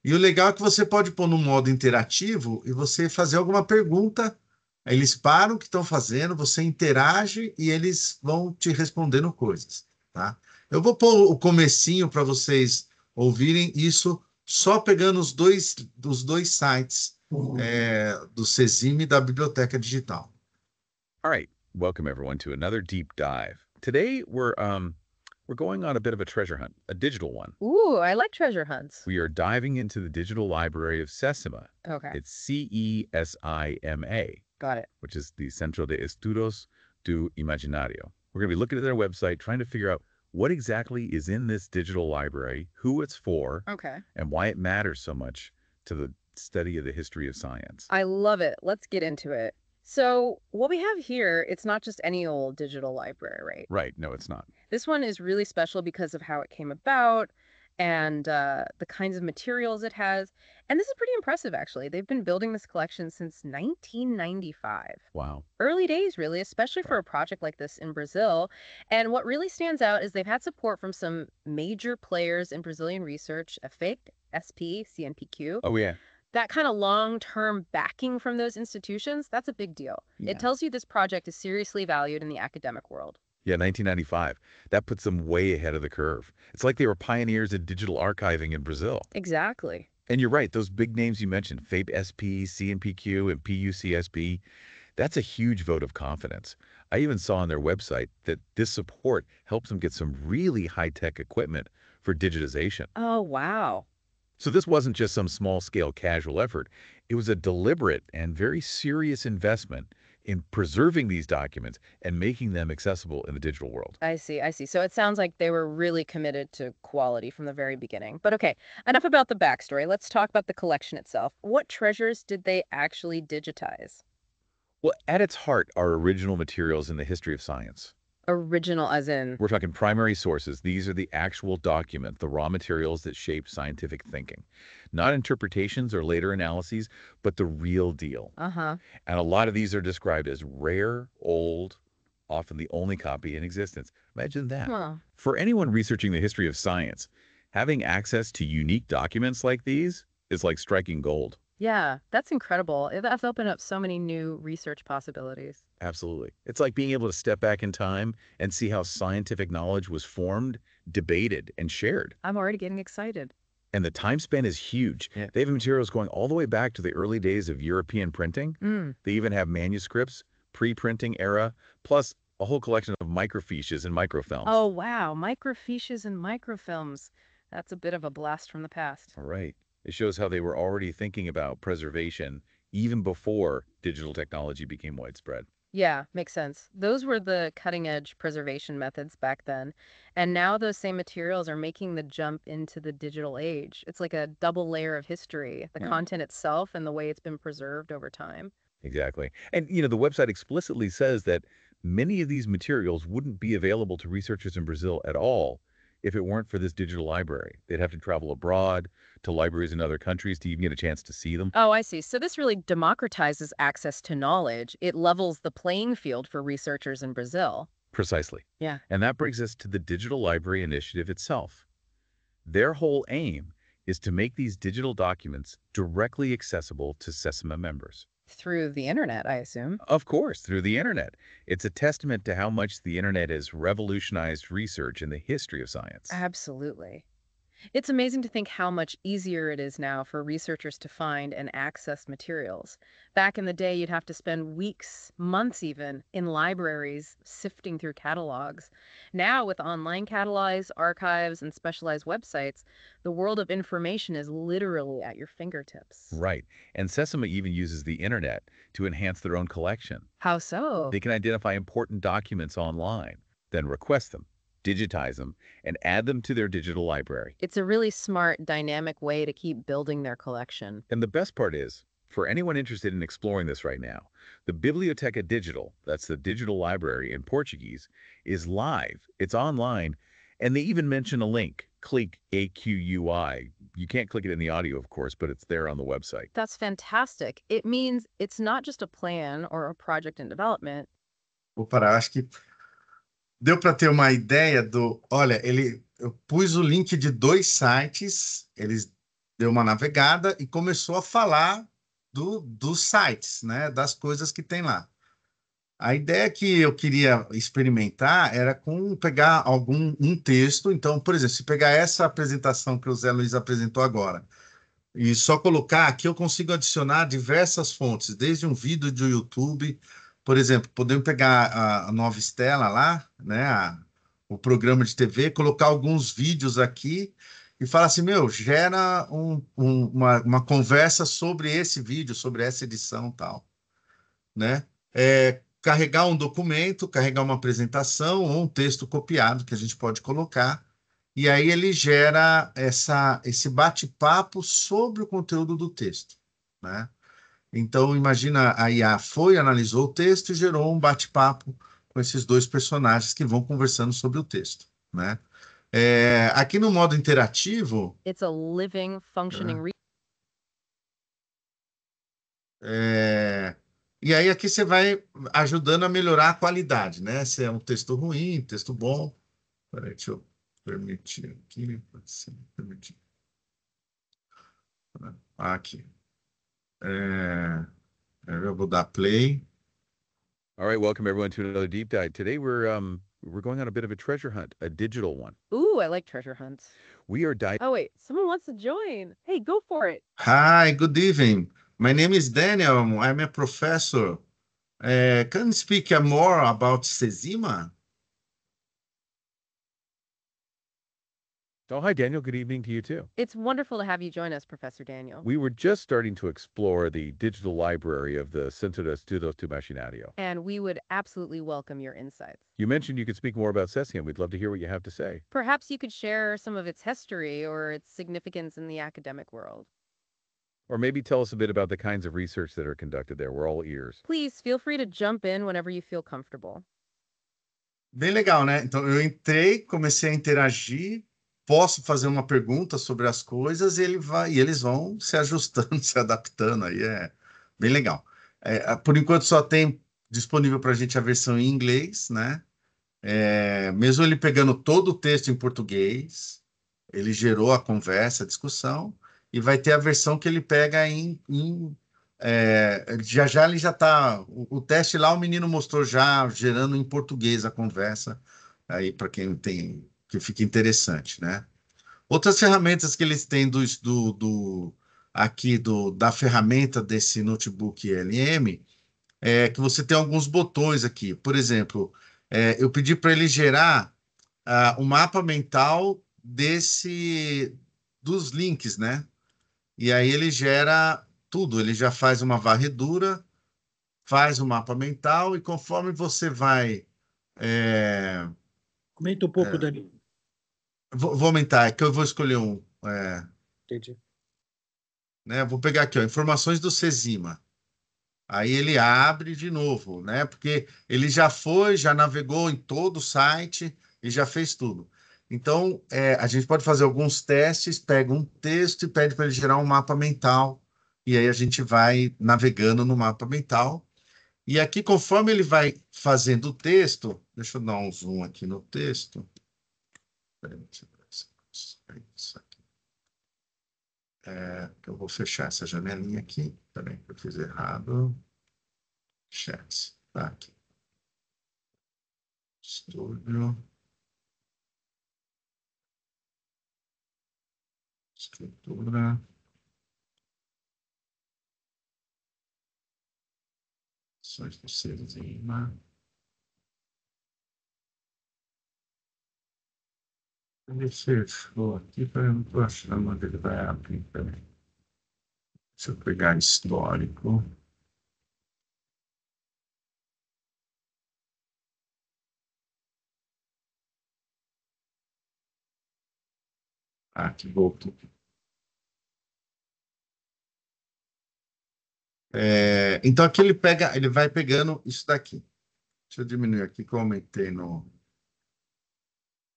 E o legal é que você pode pôr no modo interativo e você fazer alguma pergunta. Aí eles param o que estão fazendo, você interage e eles vão te respondendo coisas, tá? Eu vou pôr o comecinho para vocês ouvirem isso só pegando os dois sites do Cesime e da Biblioteca Digital. All right, welcome everyone to another deep dive. Today we're We're going on a bit of a treasure hunt, a digital one. Ooh, I like treasure hunts. We are diving into the digital library of Sesima. Okay, It's CESIMA, got it. which is the Centro de Estudos do Imaginario. We're going to be looking at their website, trying to figure out what exactly is in this digital library, who it's for, Okay. and why it matters so much to the study of the history of science. I love it. Let's get into it. So what we have here, it's not just any old digital library, right? Right. No, it's not. This one is really special because of how it came about and the kinds of materials it has. And this is pretty impressive, actually. They've been building this collection since 1995. Wow. Early days, really, especially for a project like this in Brazil. And what really stands out is they've had support from some major players in Brazilian research, FAPE, SP, CNPq. Oh, yeah. That kind of long-term backing from those institutions, that's a big deal. Yeah. It tells you this project is seriously valued in the academic world. Yeah, 1995. That puts them way ahead of the curve. It's like they were pioneers in digital archiving in Brazil. Exactly. And you're right, those big names you mentioned, FAPE SP, CNPq, and PUCSB, that's a huge vote of confidence. I even saw on their website that this support helps them get some really high-tech equipment for digitization. Oh, wow. So this wasn't just some small-scale casual effort. It was a deliberate and very serious investment in preserving these documents and making them accessible in the digital world. I see. So it sounds like they were really committed to quality from the very beginning. But okay, enough about the backstory. Let's talk about the collection itself. What treasures did they actually digitize? Well, at its heart are original materials in the history of science. Original as in... We're talking primary sources. These are the actual documents, the raw materials that shape scientific thinking. Not interpretations or later analyses, but the real deal. Uh-huh. And a lot of these are described as rare, old, often the only copy in existence. Imagine that. Huh. For anyone researching the history of science, having access to unique documents like these is like striking gold. Yeah, that's incredible. That's opened up so many new research possibilities. Absolutely. It's like being able to step back in time and see how scientific knowledge was formed, debated, and shared. I'm already getting excited. And the time span is huge. Yeah. They have materials going all the way back to the early days of European printing. They even have manuscripts, pre-printing era, plus a whole collection of microfiches and microfilms. Oh, wow. Microfiches and microfilms. That's a bit of a blast from the past. All right. It shows how they were already thinking about preservation even before digital technology became widespread. Yeah, makes sense. Those were the cutting-edge preservation methods back then. And now those same materials are making the jump into the digital age. It's like a double layer of history, the content itself and the way it's been preserved over time. Exactly. And, the website explicitly says that many of these materials wouldn't be available to researchers in Brazil at all if it weren't for this digital library. They'd have to travel abroad to libraries in other countries to even get a chance to see them. Oh, I see. So this really democratizes access to knowledge. It levels the playing field for researchers in Brazil. Precisely. Yeah. And that brings us to the Digital Library Initiative itself. Their whole aim is to make these digital documents directly accessible to Sesima members. Through the internet, I assume. Of course, through the internet. It's a testament to how much the internet has revolutionized research in the history of science. Absolutely. It's amazing to think how much easier it is now for researchers to find and access materials. Back in the day, you'd have to spend weeks, months even, in libraries sifting through catalogs. Now, with online catalogs, archives, and specialized websites, the world of information is literally at your fingertips. Right. And Sesima even uses the internet to enhance their own collection. How so? They can identify important documents online, then request them, digitize them, and add them to their digital library. It's a really smart, dynamic way to keep building their collection. And the best part is, for anyone interested in exploring this right now, the Biblioteca Digital, that's the digital library in Portuguese, is live. It's online, and they even mention a link, click AQUI. You can't click it in the audio, of course, but it's there on the website. That's fantastic. It means it's not just a plan or a project in development. Vou parar, acho que deu para ter uma ideia do... Olha, eu pus o link de 2 sites, eles deu uma navegada e começou a falar dos sites, né, das coisas que tem lá. A ideia que eu queria experimentar era pegar um texto. Então, por exemplo, se pegar essa apresentação que o Zé Luiz apresentou agora e só colocar aqui, eu consigo adicionar diversas fontes, desde um vídeo do YouTube. Por exemplo, podemos pegar a Nova Stella lá, né, o programa de TV, colocar alguns vídeos aqui e falar assim, meu, gera uma conversa sobre esse vídeo, sobre essa edição e tal, né? Carregar um documento, carregar uma apresentação ou um texto copiado que a gente pode colocar, e aí ele gera esse bate-papo sobre o conteúdo do texto, né? Então, imagina, a IA foi, analisou o texto e gerou um bate-papo com esses dois personagens que vão conversando sobre o texto, né? Aqui no modo interativo, It's a living, functioning e aí aqui você vai ajudando a melhorar a qualidade, né? Se é um texto ruim, texto bom. Peraí, deixa eu permitir aqui. Pode ser permitir. Aqui. Eu vou dar play. All right, welcome everyone to another deep dive. Today we're going on a bit of a treasure hunt, a digital one. Ooh, I like treasure hunts. We are diving. Oh, wait, someone wants to join. Hey, go for it. Hi, good evening. My name is Daniel. I'm a professor. Can you speak more about Sezima? Oh, hi, Daniel. Good evening to you, too. It's wonderful to have you join us, Professor Daniel. We were just starting to explore the digital library of the Centro de Estudos do Machinado. And we would absolutely welcome your insights. You mentioned you could speak more about Cesium. We'd love to hear what you have to say. Perhaps you could share some of its history or its significance in the academic world. Or maybe tell us a bit about the kinds of research that are conducted there. We're all ears. Please feel free to jump in whenever you feel comfortable. Bem legal, né? Então, eu entrei, comecei a interagir, posso fazer uma pergunta sobre as coisas e eles vão se ajustando, se adaptando. Aí é bem legal. Por enquanto, só tem disponível para a gente a versão em inglês, né? Mesmo ele pegando todo o texto em português, ele gerou a conversa, a discussão, e vai ter a versão que ele pega já ele já está. O teste lá, o menino mostrou já gerando em português a conversa, aí para quem tem, que fica interessante, né? Outras ferramentas que eles têm da ferramenta desse notebook LM que você tem alguns botões aqui. Por exemplo, eu pedi para ele gerar um mapa mental dos links, né? E aí ele gera tudo, ele já faz uma varredura, faz um mapa mental, e conforme você vai... Comenta um pouco, Dani. Vou aumentar, é que eu vou escolher um. Entendi. Né? Vou pegar aqui, ó, informações do Cezima. Aí ele abre de novo, né? Porque ele já navegou em todo o site e já fez tudo. Então, a gente pode fazer alguns testes, pega um texto e pede para ele gerar um mapa mental, e aí a gente vai navegando no mapa mental. E aqui, conforme ele vai fazendo o texto, deixa eu dar um zoom aqui no texto. Isso aqui. Eu vou fechar essa janelinha aqui. Peraí, eu fiz errado. Chat. Tá aqui. Estúdio. Estrutura. Ações do Cezima. Ele fechou aqui, eu não estou achando onde ele vai abrir também. Deixa eu pegar histórico. Aqui voltou. Então aqui ele vai pegando isso daqui. Deixa eu diminuir aqui que eu aumentei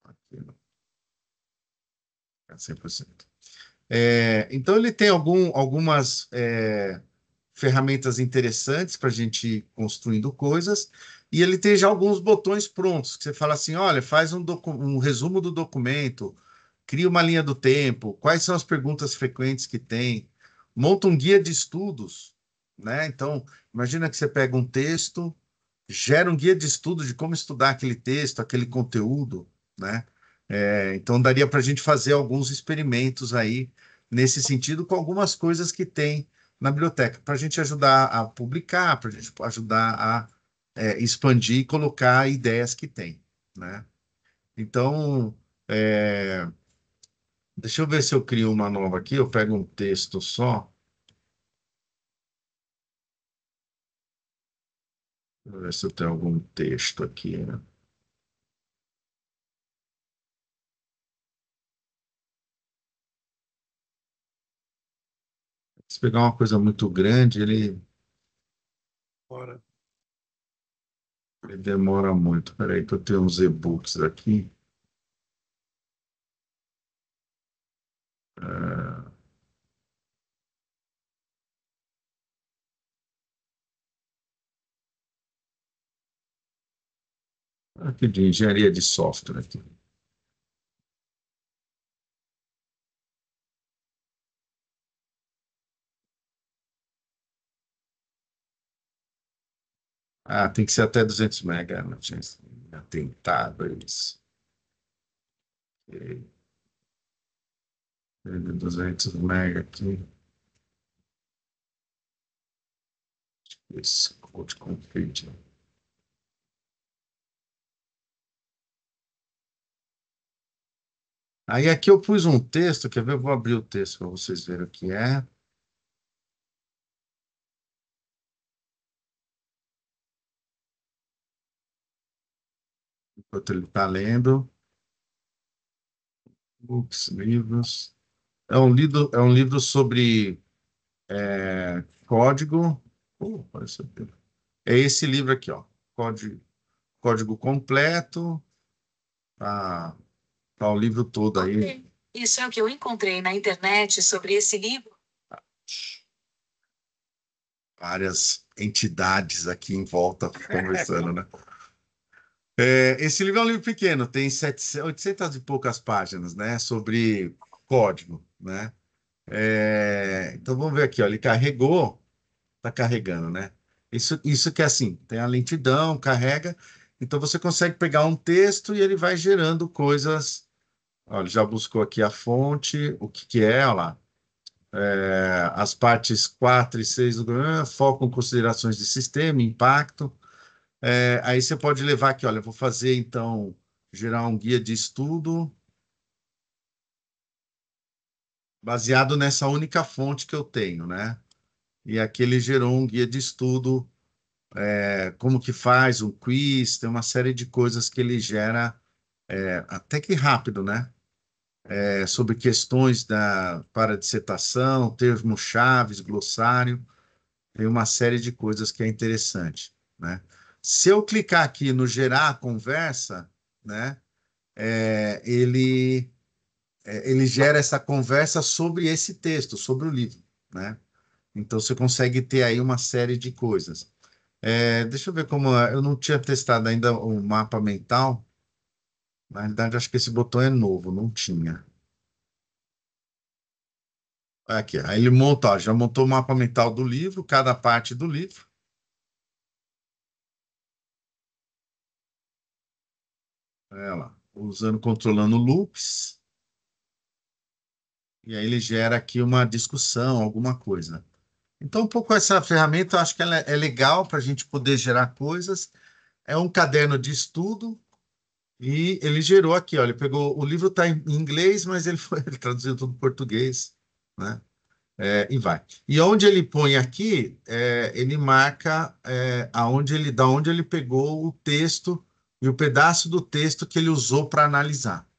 aqui no 100%. Então, ele tem algumas ferramentas interessantes para a gente ir construindo coisas, e ele tem já alguns botões prontos, que você fala assim, olha, faz um resumo do documento, cria uma linha do tempo, quais são as perguntas frequentes que tem, monta um guia de estudos, né? Então, imagina que você pega um texto, gera um guia de estudo de como estudar aquele texto, aquele conteúdo, né? Então, daria para a gente fazer alguns experimentos aí, nesse sentido, com algumas coisas que tem na biblioteca, para a gente ajudar a publicar, para a gente ajudar a expandir e colocar ideias que tem, né? Então, é, deixa eu ver se eu crio uma nova aqui. Eu pego um texto só. Deixa eu ver se eu tenho algum texto aqui, né? Se pegar uma coisa muito grande, Ora, ele demora muito. Espera aí, que eu tenho uns e-books aqui. Ah, aqui de engenharia de software aqui. Ah, tem que ser até 200 mega, não tinha atentado isso. Ok. 200 mega aqui. Esse code config. Aí aqui eu pus um texto, quer ver? Eu vou abrir o texto para vocês verem o que é. Enquanto ele está lendo. Books, livros. É um livro sobre código. Apareceu aqui. É esse livro aqui, ó. Código completo. Tá, tá o livro todo aí. Isso é o que eu encontrei na internet sobre esse livro. Várias entidades aqui em volta conversando, né? Esse livro é um livro pequeno, tem 800 e poucas páginas, né? Sobre código, né? Então vamos ver aqui, ó. Ele carregou, tá carregando, né? Isso que é assim, tem a lentidão, carrega. Então você consegue pegar um texto e ele vai gerando coisas. Olha, ele já buscou aqui a fonte, o que que é, olha lá. As partes 4 e 6 do programa focam considerações de sistema, impacto. Aí você pode levar aqui, olha, eu vou fazer então, gerar um guia de estudo baseado nessa única fonte que eu tenho, né? E aqui ele gerou um guia de estudo, como que faz, um quiz, tem uma série de coisas que ele gera, até que rápido, né? Sobre questões para dissertação, termos chaves, glossário. Tem uma série de coisas que é interessante, né? Se eu clicar aqui no gerar conversa, né, ele gera essa conversa sobre esse texto, sobre o livro, né? Então você consegue ter aí uma série de coisas. Deixa eu ver como eu não tinha testado ainda o mapa mental. Na realidade, acho que esse botão é novo, não tinha. Aqui, aí ele monta, ó, já montou o mapa mental do livro, cada parte do livro. Lá, controlando loops. E aí ele gera aqui uma discussão, alguma coisa. Então, um pouco essa ferramenta, eu acho que ela é legal para a gente poder gerar coisas. É um caderno de estudo e ele gerou aqui, ó, ele pegou, o livro está em inglês, mas ele traduziu tudo em português, né? E vai. E onde ele põe aqui, ele marca da onde ele pegou o texto e o pedaço do texto que ele usou para analisar,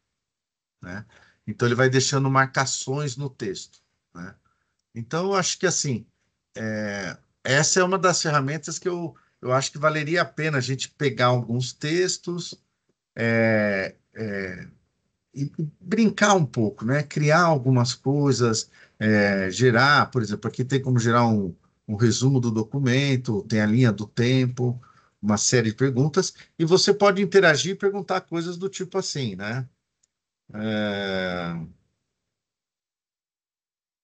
né? Então ele vai deixando marcações no texto, né? Então eu acho que assim, essa é uma das ferramentas que eu acho que valeria a pena a gente pegar alguns textos, e brincar um pouco, né? Criar algumas coisas, gerar, por exemplo, aqui tem como gerar um resumo do documento, tem a linha do tempo, uma série de perguntas, e você pode interagir e perguntar coisas do tipo assim, né?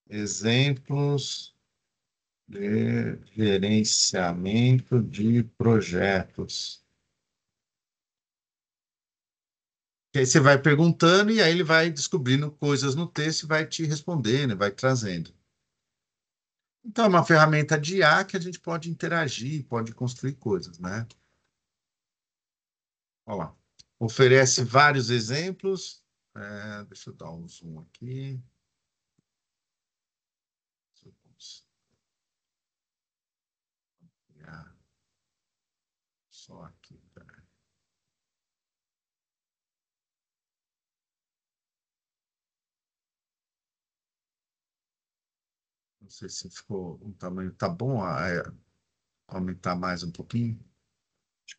Exemplos de gerenciamento de projetos. E aí você vai perguntando e aí ele vai descobrindo coisas no texto e vai te respondendo, vai trazendo. Então, é uma ferramenta de IA que a gente pode interagir, pode construir coisas, né? Olha lá. oferece vários exemplos. Deixa eu dar um zoom aqui. Só aqui, peraí. Não sei se ficou o tamanho. Tá bom? Aumentar mais um pouquinho?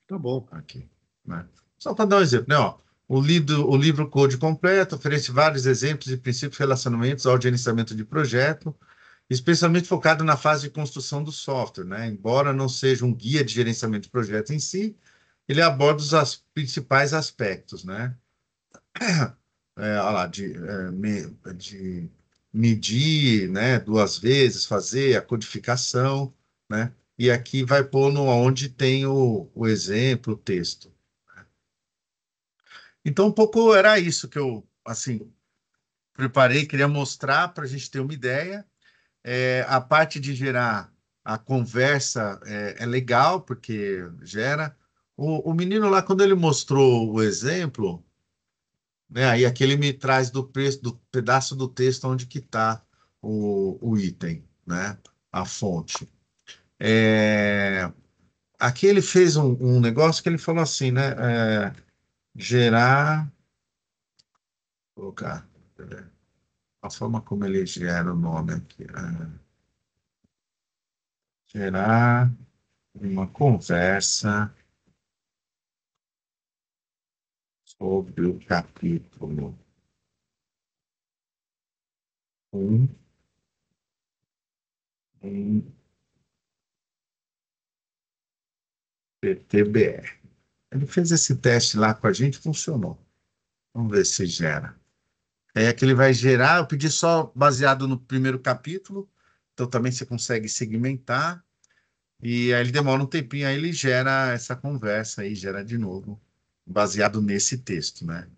Tá bom. Aqui, né? Só para dar um exemplo, né? Ó, o livro Code Completo oferece vários exemplos e princípios relacionamentos ao gerenciamento de projeto, especialmente focado na fase de construção do software, né? Embora não seja um guia de gerenciamento de projeto em si, ele aborda os principais aspectos, né? Olha lá, de medir, né? 2 vezes, fazer a codificação, né? E aqui vai pôr onde tem o exemplo, o texto. Então, um pouco era isso que eu, assim, preparei, queria mostrar para a gente ter uma ideia. A parte de gerar a conversa é legal, porque gera. O menino lá, quando ele mostrou o exemplo, né, aí aqui ele me traz do pedaço do texto onde que está o item, né, a fonte. Aqui ele fez um negócio que ele falou assim, né, gerar, vou colocar, a forma como ele gera o nome aqui, gerar uma conversa sobre o capítulo 1 em PTBR. Ele fez esse teste lá com a gente, funcionou. Vamos ver se gera. Que ele vai gerar, eu pedi só baseado no primeiro capítulo, então também você consegue segmentar, e aí ele demora um tempinho, aí ele gera essa conversa aí, gera de novo, baseado nesse texto, né?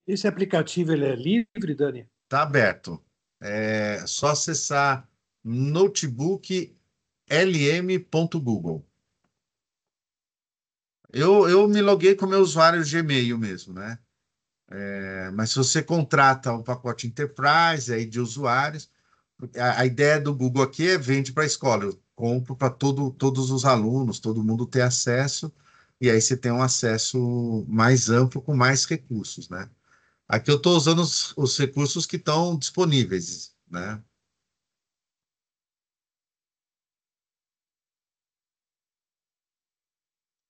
Esse aplicativo ele é livre, Dani? Tá aberto. É só acessar notebooklm.google. Eu me loguei com meu usuário Gmail mesmo, né? Mas se você contrata o pacote Enterprise aí de usuários, a ideia do Google aqui é vende para a escola. Eu compro para todos os alunos, todo mundo ter acesso, e aí você tem um acesso mais amplo com mais recursos, né? Aqui eu estou usando os recursos que estão disponíveis, né?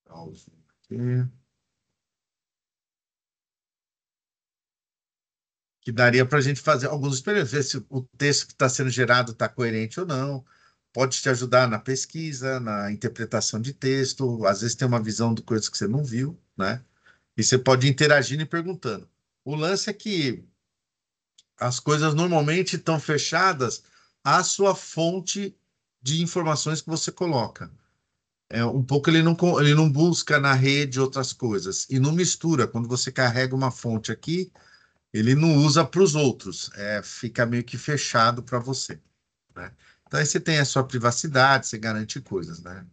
Aqui. Que daria para a gente fazer alguns experimentos, ver se o texto que está sendo gerado está coerente ou não. Pode te ajudar na pesquisa, na interpretação de texto. Às vezes tem uma visão de coisas que você não viu, né? E você pode ir interagindo e perguntando. O lance é que as coisas normalmente estão fechadas à sua fonte de informações que você coloca. Um pouco ele não busca na rede outras coisas e não mistura. Quando você carrega uma fonte aqui, ele não usa para os outros, fica meio que fechado para você, né? Então aí você tem a sua privacidade, você garante coisas, né?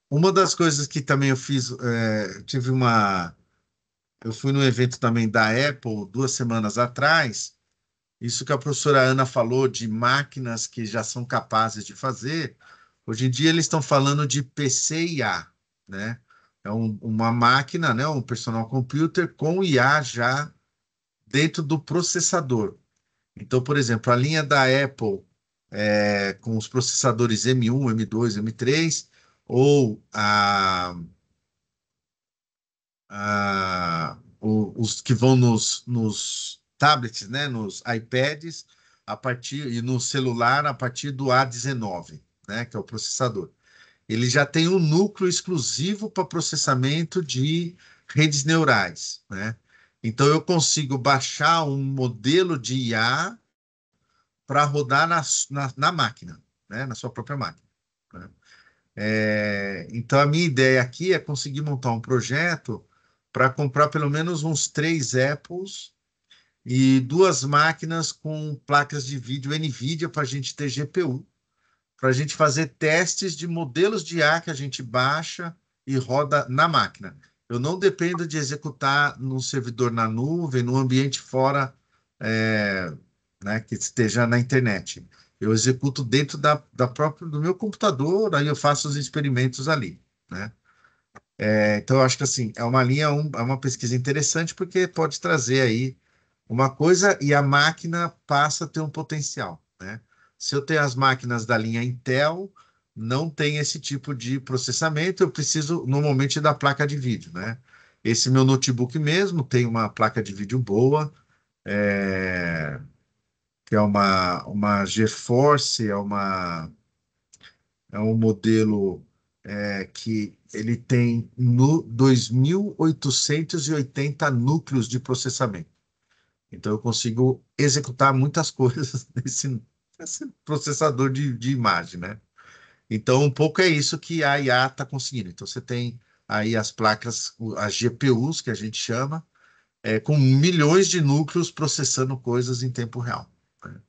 Uma das coisas que também eu fiz, eu fui num evento também da Apple 2 semanas atrás. Isso que a professora Ana falou de máquinas que já são capazes de fazer. Hoje em dia eles estão falando de PCIA, né? É uma máquina, né? Um personal computer com IA já dentro do processador. Então, por exemplo, a linha da Apple com os processadores M1, M2, M3, ou os que vão nos tablets, né, nos iPads, e no celular a partir do A19, né, que é o processador. Ele já tem um núcleo exclusivo para processamento de redes neurais, né? Então, eu consigo baixar um modelo de IA para rodar na máquina, né? Na sua própria máquina, né? Então, a minha ideia aqui é conseguir montar um projeto para comprar pelo menos uns 3 Apples e 2 máquinas com placas de vídeo NVIDIA para a gente ter GPU. para a gente fazer testes de modelos de IA que a gente baixa e roda na máquina. Eu não dependo de executar num servidor na nuvem, num ambiente fora, né, que esteja na internet. Eu executo dentro do meu computador, aí eu faço os experimentos ali, né? Então, eu acho que assim, é uma linha, é uma pesquisa interessante, porque pode trazer aí uma coisa e a máquina passa a ter um potencial, né? Se eu tenho as máquinas da linha Intel, não tem esse tipo de processamento, eu preciso normalmente da placa de vídeo, né? Esse meu notebook mesmo tem uma placa de vídeo boa, que é uma GeForce, é um modelo que ele tem 2.880 núcleos de processamento. Então, eu consigo executar muitas coisas nesse processador de imagem, né? Então, um pouco é isso que a IA está conseguindo. Então, você tem aí as placas, as GPUs, que a gente chama, com milhões de núcleos processando coisas em tempo real, né?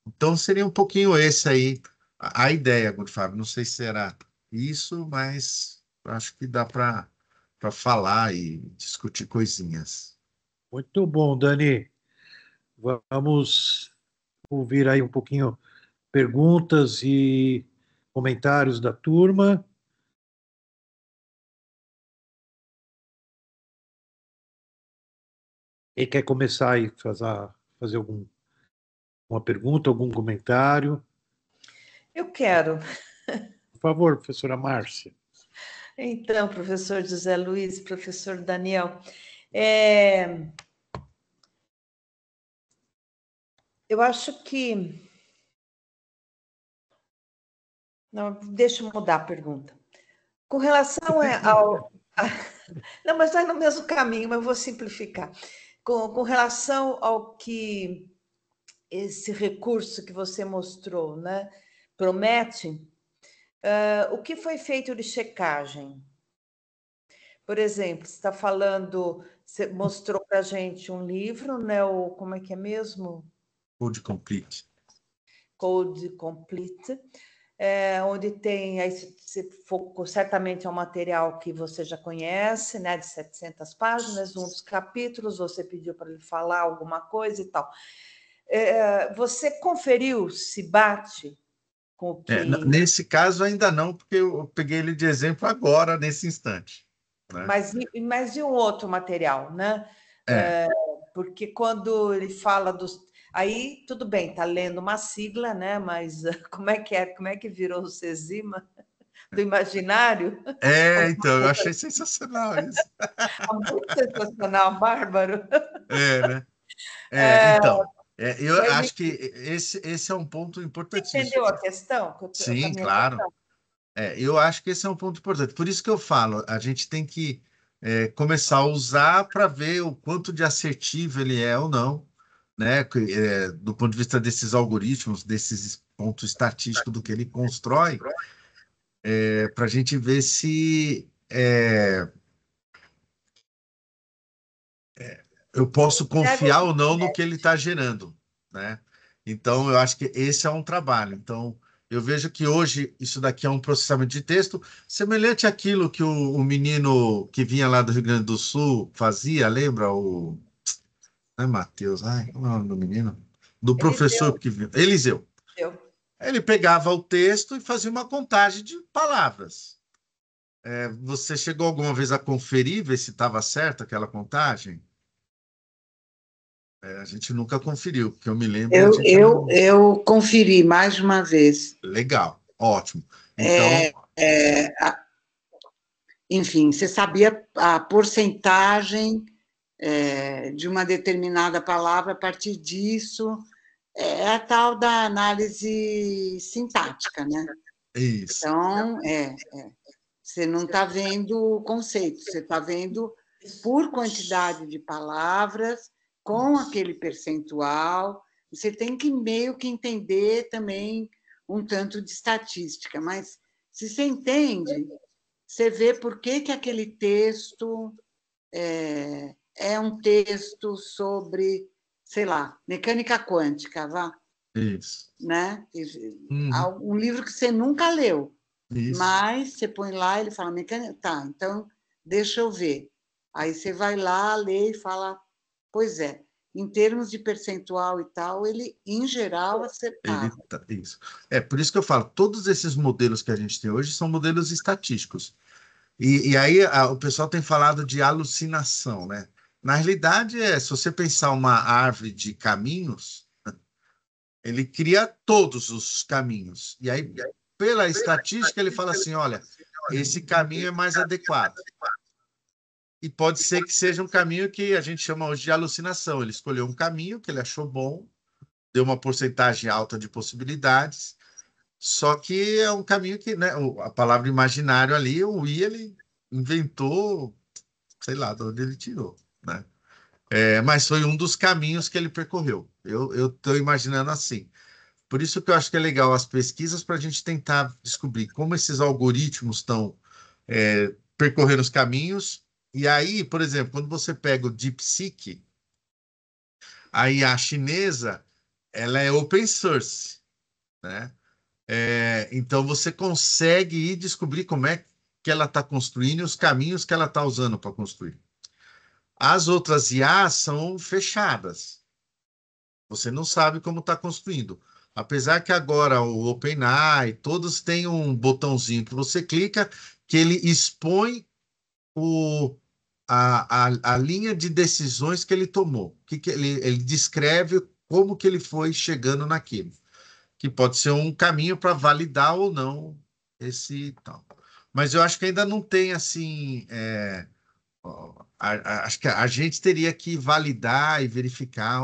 Então, seria um pouquinho esse aí, a ideia, Gustavo. Não sei se será isso, mas acho que dá para falar e discutir coisinhas. Muito bom, Dani. Vamos ouvir aí um pouquinho perguntas e comentários da turma. Quem quer começar aí, fazer alguma pergunta, algum comentário? Eu quero. Por favor, professora Márcia. Então, professor José Luiz, professor Daniel, eu acho que... Não, deixa eu mudar a pergunta. Com relação ao... Não, mas vai no mesmo caminho, mas eu vou simplificar. Com relação ao que esse recurso que você mostrou, né, promete, o que foi feito de checagem? Por exemplo, você está falando, você mostrou para a gente um livro, né? Como é que é mesmo? Code Complete. Code Complete, onde tem, aí você focou, certamente é um material que você já conhece, né? De 700 páginas, um dos capítulos, você pediu para ele falar alguma coisa e tal. Você conferiu se bate com o que... Nesse caso, ainda não, porque eu peguei ele de exemplo agora, nesse instante, né? Mas e um outro material, né? Porque quando ele fala dos... Aí, tudo bem, está lendo uma sigla, né? Mas como é que é? Como é que virou o Cesima do imaginário? Então, eu achei sensacional isso. Muito sensacional, bárbaro. Né? Então, eu Foi acho que esse é um ponto importantíssimo. entendeu a questão? A Sim, minha claro. questão? Eu acho que esse é um ponto importante. Por isso que eu falo, a gente tem que começar a usar para ver o quanto de assertivo ele é ou não, né? Do ponto de vista desses algoritmos, desses pontos estatísticos do que ele constrói, para a gente ver se eu posso confiar ou não no que ele está gerando, né? Então, eu acho que esse é um trabalho. Então, eu vejo que hoje isso daqui é um processamento de texto semelhante àquilo que o menino que vinha lá do Rio Grande do Sul fazia, lembra? Não é Matheus? Ai, como é o nome do menino? Do professor que vinha. Eliseu. Ele pegava o texto e fazia uma contagem de palavras. Você chegou alguma vez a conferir, ver se estava certa aquela contagem? A gente nunca conferiu, porque eu me lembro. Eu conferi mais de uma vez. Legal, ótimo. Então, enfim, você sabia a porcentagem de uma determinada palavra, a partir disso, é a tal da análise sintática, né? isso. Então, você não está vendo o conceito, você está vendo por quantidade de palavras, com aquele percentual. Você tem que meio que entender também um tanto de estatística, mas se você entende, você vê por que aquele texto é um texto sobre, sei lá, mecânica quântica, vá. Isso. né? Uhum. Um livro que você nunca leu, Isso. mas você põe lá, ele fala, tá, então deixa eu ver. Aí você vai lá, lê e fala, pois é, em termos de percentual e tal, ele, em geral, acertava. Isso. É por isso que eu falo, todos esses modelos que a gente tem hoje são modelos estatísticos. E aí o pessoal tem falado de alucinação, né? Na realidade, se você pensar uma árvore de caminhos, ele cria todos os caminhos. E aí, pela estatística, ele fala assim: olha, esse caminho é mais adequado. E pode ser que seja um caminho que a gente chama hoje de alucinação. Ele escolheu um caminho que ele achou bom, deu uma porcentagem alta de possibilidades, só que é um caminho que, né, a palavra imaginário ali, o I, ele inventou, sei lá de onde ele tirou, né? Mas foi um dos caminhos que ele percorreu. Eu estou imaginando assim. Por isso que eu acho que é legal as pesquisas para a gente tentar descobrir como esses algoritmos estão percorrendo os caminhos. E aí, por exemplo, quando você pega o DeepSeek, aí a chinesa, ela é open source, né? Então você consegue ir descobrir como é que ela está construindo e os caminhos que ela está usando para construir. As outras IAs são fechadas. Você não sabe como está construindo. Apesar que agora o OpenAI, todos têm um botãozinho que você clica, que ele expõe a linha de decisões que ele tomou. Ele descreve como que ele foi chegando naquilo. Que pode ser um caminho para validar ou não esse tal. Mas eu acho que ainda não tem assim. Acho que a gente teria que validar e verificar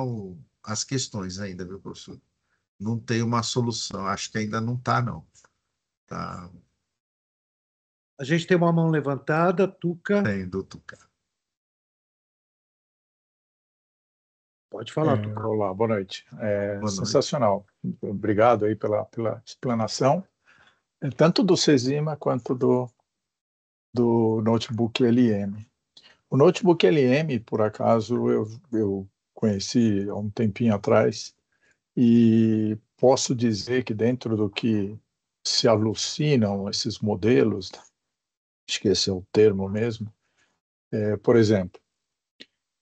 as questões ainda, viu, professor? Não tem uma solução. Acho que ainda não está, não. Tá, A gente tem uma mão levantada, Tuca. tem, doutor. Pode falar, Tuca. Olá, boa noite. Boa noite. Sensacional. Obrigado aí pela explanação, tanto do CESIMA quanto do notebook LM. O notebook LM, por acaso, eu conheci há um tempinho atrás e posso dizer que dentro do que se alucinam esses modelos, acho que esse é o termo mesmo, por exemplo,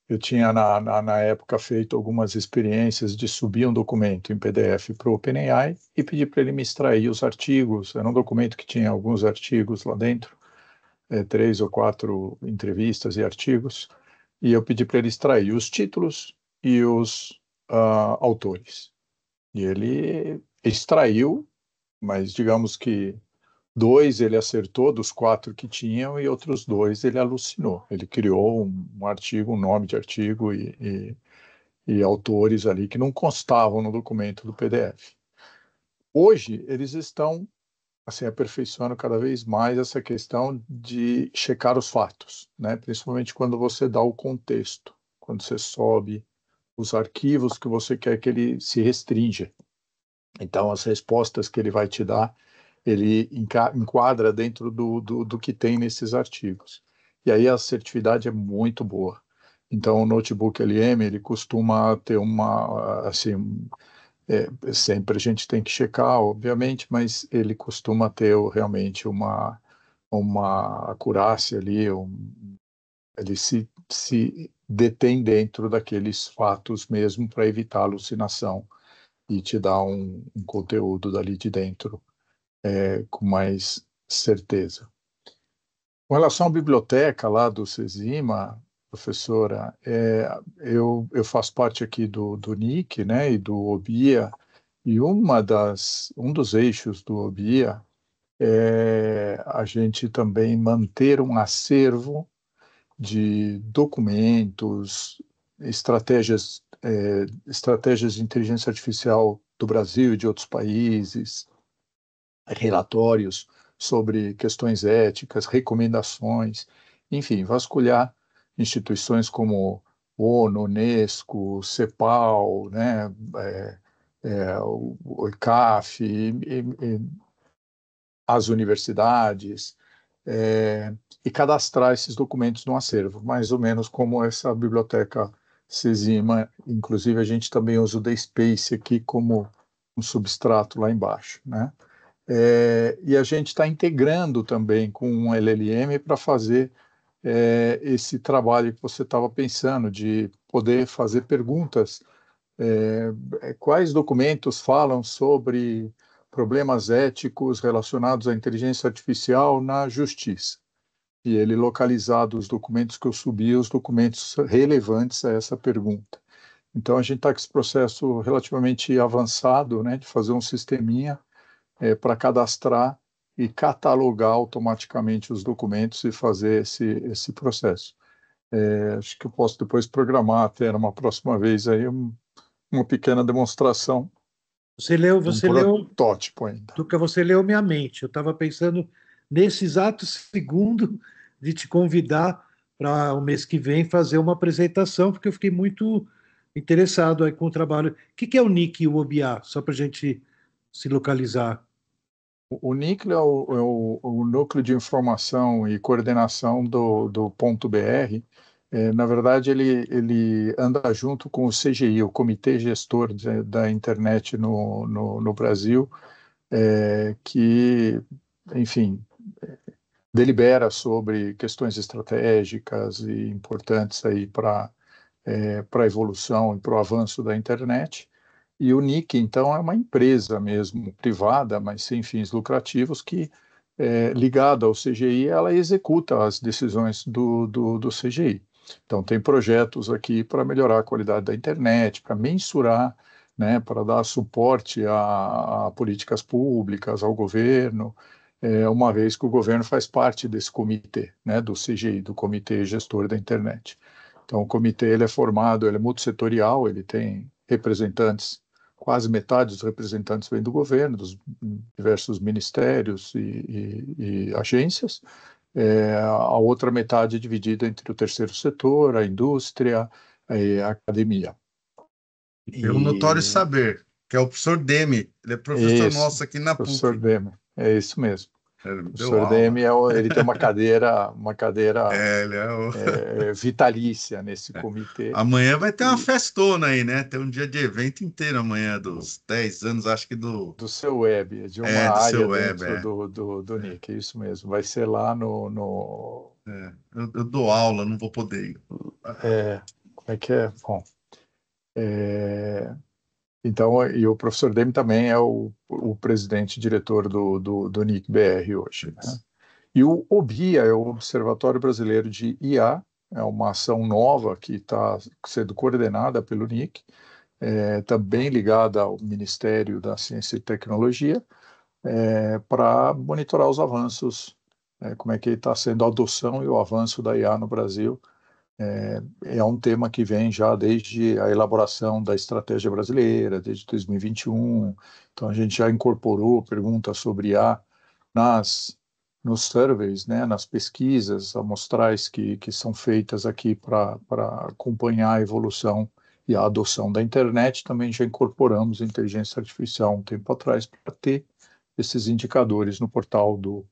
eu tinha na época feito algumas experiências de subir um documento em PDF para o OpenAI e pedir para ele me extrair os artigos. Era um documento que tinha alguns artigos lá dentro, 3 ou 4 entrevistas e artigos, e eu pedi para ele extrair os títulos e os autores. E ele extraiu, mas digamos que 2 ele acertou dos 4 que tinham e outros 2 ele alucinou. Ele criou um artigo, um nome de artigo e autores ali que não constavam no documento do PDF. Hoje eles estão assim aperfeiçoando cada vez mais essa questão de checar os fatos, né? Principalmente quando você dá o contexto, quando você sobe os arquivos que você quer que ele se restrinja. Então as respostas que ele vai te dar ele enquadra dentro do que tem nesses artigos. E aí a assertividade é muito boa. Então, o notebook LM, ele costuma ter assim, sempre a gente tem que checar, obviamente, mas ele costuma ter realmente uma acurácia ali, ele se detém dentro daqueles fatos mesmo para evitar alucinação e te dar um conteúdo dali de dentro com mais certeza. Com relação à biblioteca lá do CESIMA, professora, eu faço parte aqui do NIC, né, e do OBIA, e um dos eixos do OBIA é a gente também manter um acervo de documentos, estratégias de inteligência artificial do Brasil e de outros países, relatórios sobre questões éticas, recomendações, enfim, vasculhar instituições como ONU, Unesco, CEPAL, né, o ICAF, as universidades, e cadastrar esses documentos no acervo, mais ou menos como essa biblioteca CESIMA. Inclusive, a gente também usa o DSpace aqui como um substrato lá embaixo, né? E a gente está integrando também com um LLM para fazer esse trabalho que você estava pensando, de poder fazer perguntas. Quais documentos falam sobre problemas éticos relacionados à inteligência artificial na justiça? E ele localizado os documentos que eu subi, os documentos relevantes a essa pergunta. Então, a gente está com esse processo relativamente avançado, né, de fazer um sisteminha para cadastrar e catalogar automaticamente os documentos e fazer esse processo. Acho que eu posso depois programar até numa próxima vez aí uma pequena demonstração. Você leu, protótipo ainda. Tuca, você leu minha mente. Eu estava pensando nesse exato segundo de te convidar para o mês que vem fazer uma apresentação, porque eu fiquei muito interessado aí com o trabalho. O que é o NIC e o OBIA? Só para a gente se localizar. O NIC é o Núcleo de Informação e Coordenação do ponto .br. Na verdade, ele anda junto com o CGI, o Comitê Gestor da Internet no Brasil, que, enfim, delibera sobre questões estratégicas e importantes aí para a evolução e para o avanço da internet. E o NIC, então, é uma empresa mesmo, privada, mas sem fins lucrativos, que, ligada ao CGI, ela executa as decisões do CGI. Então, tem projetos aqui para melhorar a qualidade da internet, para mensurar, né, para dar suporte a políticas públicas, ao governo, uma vez que o governo faz parte desse comitê, né, do CGI, do Comitê Gestor da Internet. Então, o comitê ele é formado, ele é multissetorial, ele tem representantes, quase metade dos representantes vem do governo, dos diversos ministérios e agências. A outra metade é dividida entre o terceiro setor, a indústria e a academia. É um notório saber, que é o professor Demi. Ele é professor nosso aqui na PUC. Professor Demi, é isso mesmo. O professor aula. Demi, ele tem uma cadeira ele é vitalícia nesse comitê. Amanhã vai ter uma festona aí, né? Tem um dia de evento inteiro amanhã, dos 10 anos, acho que do seu web, de uma área dentro do NIC, isso mesmo. Vai ser lá no... Eu dou aula, não vou poder ir. Como é que é? Bom, então, e o professor Demi também é o presidente diretor do NIC BR hoje, né? E o OBIA é o Observatório Brasileiro de IA, é uma ação nova que está sendo coordenada pelo NIC, também ligada ao Ministério da Ciência e Tecnologia, para monitorar os avanços, como é que está sendo a adoção e o avanço da IA no Brasil. É um tema que vem já desde a elaboração da estratégia brasileira, desde 2021. Então, a gente já incorporou perguntas sobre IA nos surveys, né, nas pesquisas amostrais que são feitas aqui para acompanhar a evolução e a adoção da internet. Também já incorporamos inteligência artificial um tempo atrás para ter esses indicadores no portal do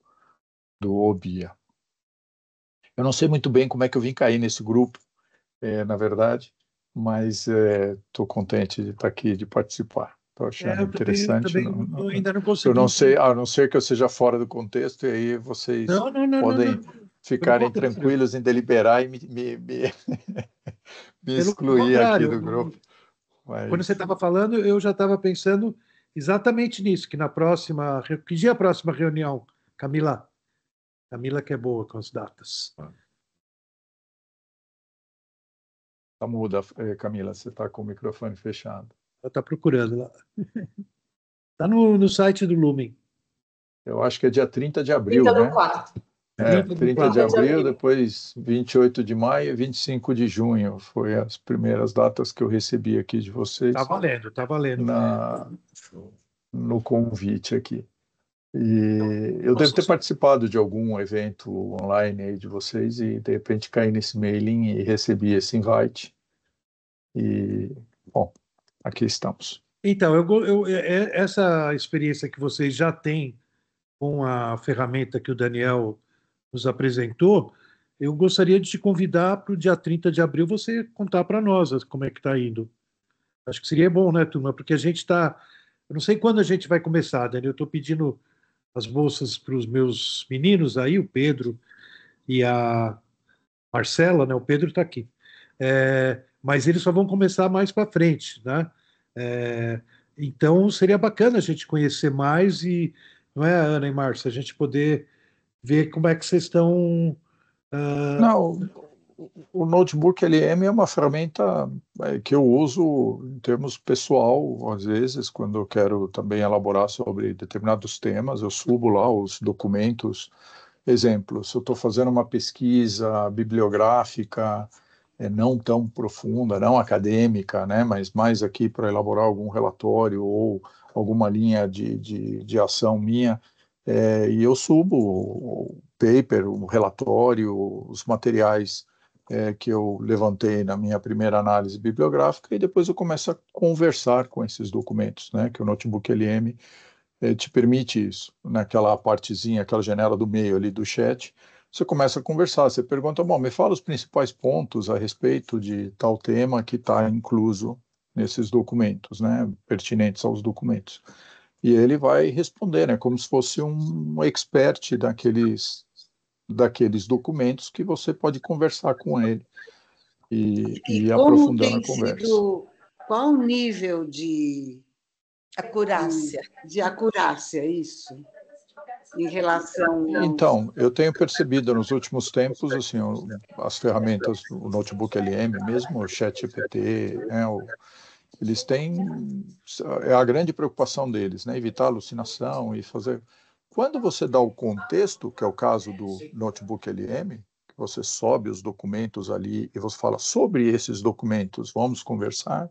OBIA. Eu não sei muito bem como é que eu vim cair nesse grupo, na verdade, mas estou contente de estar aqui, de participar. Estou achando interessante. Ainda não consegui. Eu não sei, a não ser que eu seja fora do contexto, e aí vocês podem ficarem tranquilos em deliberar e me excluir aqui do grupo. Mas... Quando você estava falando, eu já estava pensando exatamente nisso, que na próxima... Que dia é a próxima reunião, Camila? Camila que é boa com as datas. Tá muda, Camila, você está com o microfone fechado. Ela está procurando lá. Está no site do Lumen. Eu acho que é dia 30 de abril, 30 né? 4. 30 de abril, depois 28 de maio e 25 de junho. Foi as primeiras datas que eu recebi aqui de vocês. Tá valendo. No convite aqui. E eu devo ter participado de algum evento online aí de vocês e, de repente, caí nesse mailing e recebi esse invite. E, bom, aqui estamos. Então, essa experiência que vocês já têm com a ferramenta que o Daniel nos apresentou, eu gostaria de te convidar para o dia 30 de abril você contar para nós como é que está indo. Acho que seria bom, né, turma? Porque a gente está Eu não sei quando a gente vai começar, Dani. Eu estou pedindo as bolsas para os meus meninos aí, o Pedro e a Marcela, né? O Pedro está aqui. Mas eles só vão começar mais para frente, né? É, então seria bacana a gente conhecer mais e, não é, Ana e Márcia, a gente poder ver como é que vocês estão. Não, o notebook LM é uma ferramenta que eu uso em termos pessoal, às vezes, quando eu quero também elaborar sobre determinados temas, eu subo lá os documentos. Exemplo, se eu estou fazendo uma pesquisa bibliográfica, não tão profunda, não acadêmica, né, mas mais aqui para elaborar algum relatório ou alguma linha de ação minha, e eu subo o paper, o relatório, os materiais que eu levantei na minha primeira análise bibliográfica e depois eu começo a conversar com esses documentos, né, que o Notebook LM te permite isso. Naquela partezinha, aquela janela do meio ali do chat, você começa a conversar, você pergunta, bom, me fala os principais pontos a respeito de tal tema que está incluso nesses documentos, né, pertinentes aos documentos. E ele vai responder, né, como se fosse um expert daqueles documentos que você pode conversar com ele e como aprofundando a tem conversa. sido, qual o nível de Acurácia. acurácia, isso, em relação aos... Então, eu tenho percebido nos últimos tempos, assim, as ferramentas, o Notebook LM mesmo, o ChatGPT, né, eles têm, é a grande preocupação deles, né, evitar alucinação e fazer... Quando você dá o contexto, que é o caso do Notebook LM, que você sobe os documentos ali e você fala sobre esses documentos, vamos conversar,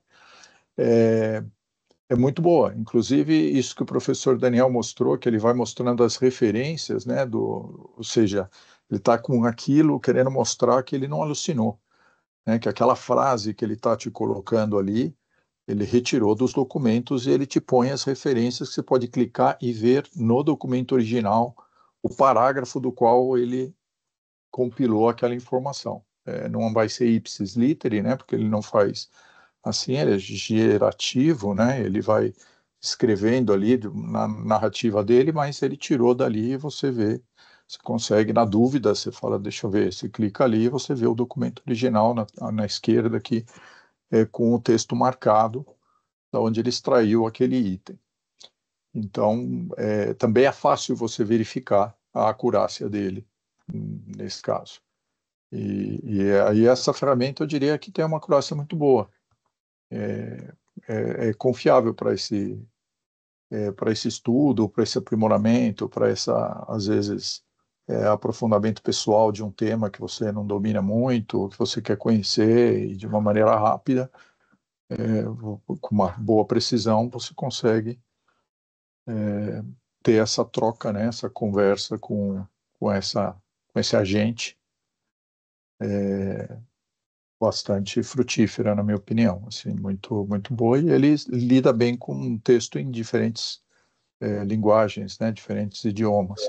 é muito boa. Inclusive, isso que o professor Daniel mostrou, que ele vai mostrando as referências, né, ou seja, ele está com aquilo querendo mostrar que ele não alucinou, né, que aquela frase que ele está te colocando ali, ele retirou dos documentos e ele te põe as referências que você pode clicar e ver no documento original o parágrafo do qual ele compilou aquela informação. Não vai ser ipsis literi, né, porque ele não faz assim, ele é gerativo, né? Ele vai escrevendo ali na narrativa dele, mas ele tirou dali e você vê, você consegue, na dúvida, você fala, deixa eu ver, você clica ali e você vê o documento original na esquerda aqui, com o texto marcado, da onde ele extraiu aquele item. Então, também é fácil você verificar a acurácia dele, nesse caso. E aí essa ferramenta, eu diria que tem uma acurácia muito boa. É confiável para esse estudo, para esse aprimoramento, para às vezes, aprofundamento pessoal de um tema que você não domina muito, que você quer conhecer e de uma maneira rápida, com uma boa precisão, você consegue ter essa troca, né, essa conversa com esse agente bastante frutífera, na minha opinião, assim, muito, muito boa, e ele lida bem com um texto em diferentes linguagens, né, diferentes idiomas.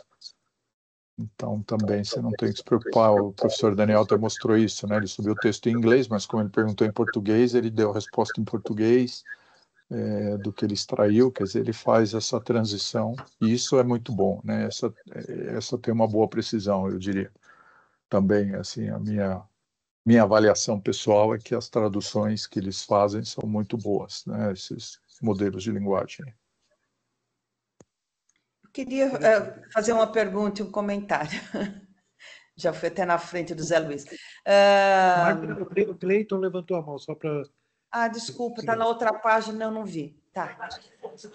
Então, também você não tem que se preocupar, o professor Daniel até mostrou isso, né, ele subiu o texto em inglês, mas como ele perguntou em português, ele deu a resposta em português do que ele extraiu, quer dizer, ele faz essa transição, e isso é muito bom, né, essa tem uma boa precisão, eu diria. Também, assim, a minha avaliação pessoal é que as traduções que eles fazem são muito boas, né, esses modelos de linguagem. Eu queria fazer uma pergunta e um comentário. Já fui até na frente do Zé Luiz. O Cleiton levantou a mão, só para... Desculpa, está na outra página, eu não vi. Tá.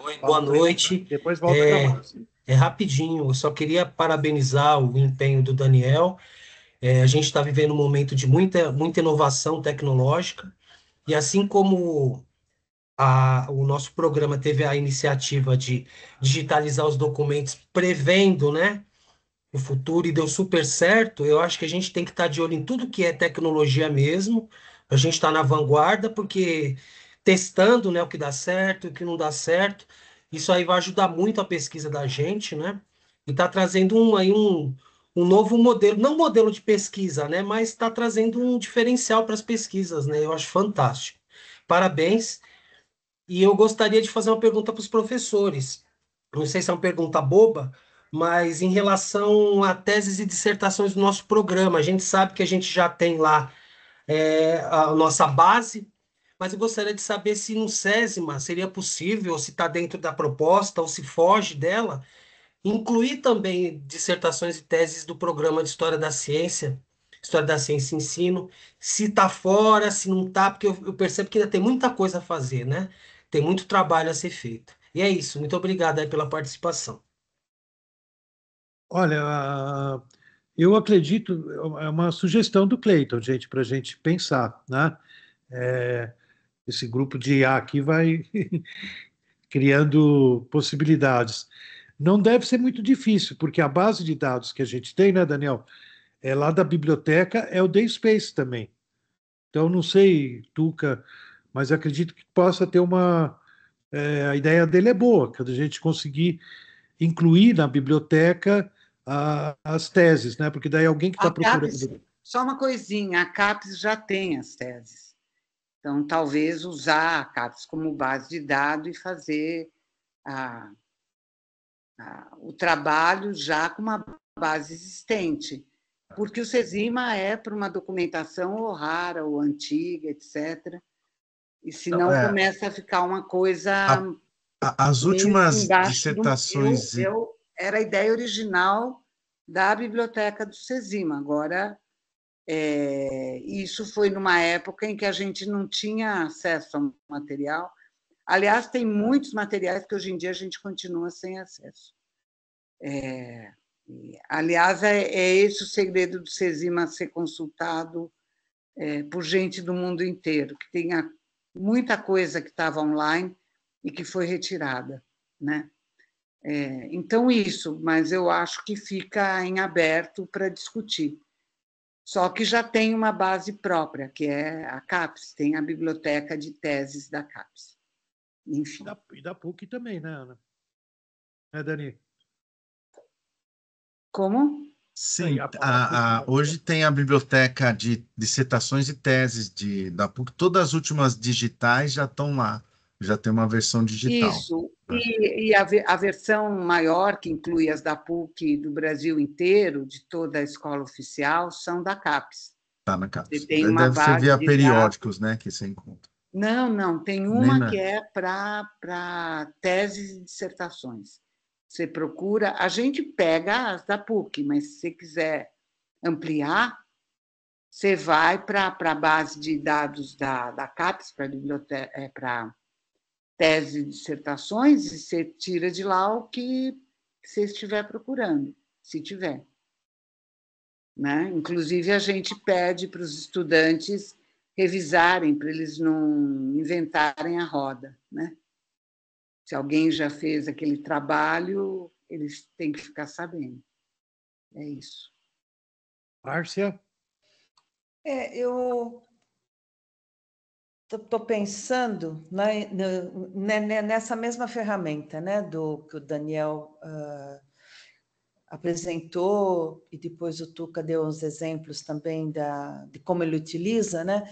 Oi, boa noite. Depois volta para Márcia. Rapidinho, eu só queria parabenizar o empenho do Daniel. A gente está vivendo um momento de muita, muita inovação tecnológica, e assim como o nosso programa teve a iniciativa de digitalizar os documentos, prevendo, né, o futuro, e deu super certo, eu acho que a gente tem que estar de olho em tudo que é tecnologia mesmo, a gente está na vanguarda, porque testando, né, o que dá certo, o que não dá certo, isso aí vai ajudar muito a pesquisa da gente, né, e está trazendo um novo modelo, não modelo de pesquisa, né, mas está trazendo um diferencial para as pesquisas, né, eu acho fantástico. Parabéns. E eu gostaria de fazer uma pergunta para os professores. Não sei se é uma pergunta boba, mas em relação a teses e dissertações do nosso programa, a gente sabe que a gente já tem lá a nossa base, mas eu gostaria de saber se no SESMA seria possível, ou se está dentro da proposta, ou se foge dela, incluir também dissertações e teses do programa de História da Ciência e Ensino, se está fora, se não está, porque eu percebo que ainda tem muita coisa a fazer, né? Tem muito trabalho a ser feito. E é isso, muito obrigado aí pela participação. Olha, eu acredito, é uma sugestão do Cleiton, gente, para a gente pensar, né? É, esse grupo de IA aqui vai criando possibilidades. Não deve ser muito difícil, porque a base de dados que a gente tem, né, Daniel, é lá da biblioteca, é o DaySpace também. Então, não sei, Tuca, mas acredito que possa ter uma. A ideia dele é boa, quando a gente conseguir incluir na biblioteca as teses, né? Porque daí alguém que está A CAPES, procurando. só uma coisinha, a CAPES já tem as teses. Então, talvez usar a CAPES como base de dados e fazer o trabalho já com uma base existente. Porque o SESIMA é para uma documentação ou rara, ou antiga, etc. E senão começa a ficar uma coisa As meio últimas embaixo do... dissertações. Era a ideia original da biblioteca do SESIMA. Agora, isso foi numa época em que a gente não tinha acesso ao material. Aliás, tem muitos materiais que hoje em dia a gente continua sem acesso. Aliás, é esse o segredo do SESIMA ser consultado por gente do mundo inteiro, que tenha muita coisa que estava online e que foi retirada, né? Então, isso, mas eu acho que fica em aberto para discutir. Só que já tem uma base própria, que é a CAPES, tem a biblioteca de teses da CAPES. Enfim. E da PUC também, né, Ana? Dani? Como? Sim, hoje tem a biblioteca de dissertações e teses da PUC, todas as últimas digitais já estão lá, já tem uma versão digital. Isso, e a versão maior, que inclui as da PUC do Brasil inteiro, de toda a escola oficial, são da CAPES. Está na CAPES. Deve ser via periódicos, né, que você encontra. Não, tem uma que é para teses e dissertações. Você procura, a gente pega as da PUC, mas se você quiser ampliar, você vai para a base de dados da CAPES, para a biblioteca, para tese e dissertações, e você tira de lá o que você estiver procurando, se tiver. Né? Inclusive, a gente pede para os estudantes revisarem, para eles não inventarem a roda. Né? Se alguém já fez aquele trabalho, eles têm que ficar sabendo. É isso. Márcia? Eu estou pensando nessa mesma ferramenta, né, que o Daniel apresentou, e depois o Tuca deu uns exemplos também de como ele utiliza, né?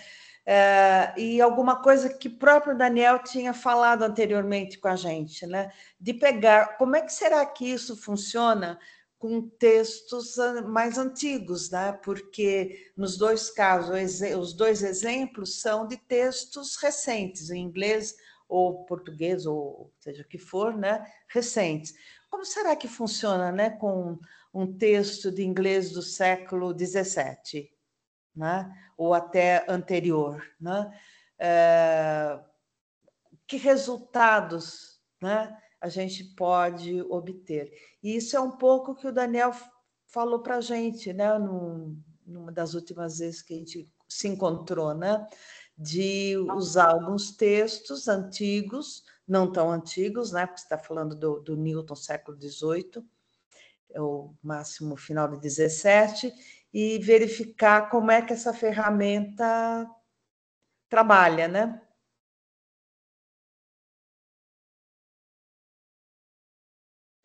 E alguma coisa que o próprio Daniel tinha falado anteriormente com a gente, né? De pegar, como é que será que isso funciona com textos mais antigos, né? Porque nos dois casos, os dois exemplos são de textos recentes, em inglês ou português, ou seja o que for, né? Recentes. Como será que funciona, né, com um texto de inglês do século XVII, né, ou até anterior, né? Que resultados, né, a gente pode obter? E isso é um pouco que o Daniel falou para a gente, né, numa das últimas vezes que a gente se encontrou, né, de usar alguns textos antigos, não tão antigos, né, porque você está falando do Newton, século XVIII, o máximo final de 17, e verificar como é que essa ferramenta trabalha, né?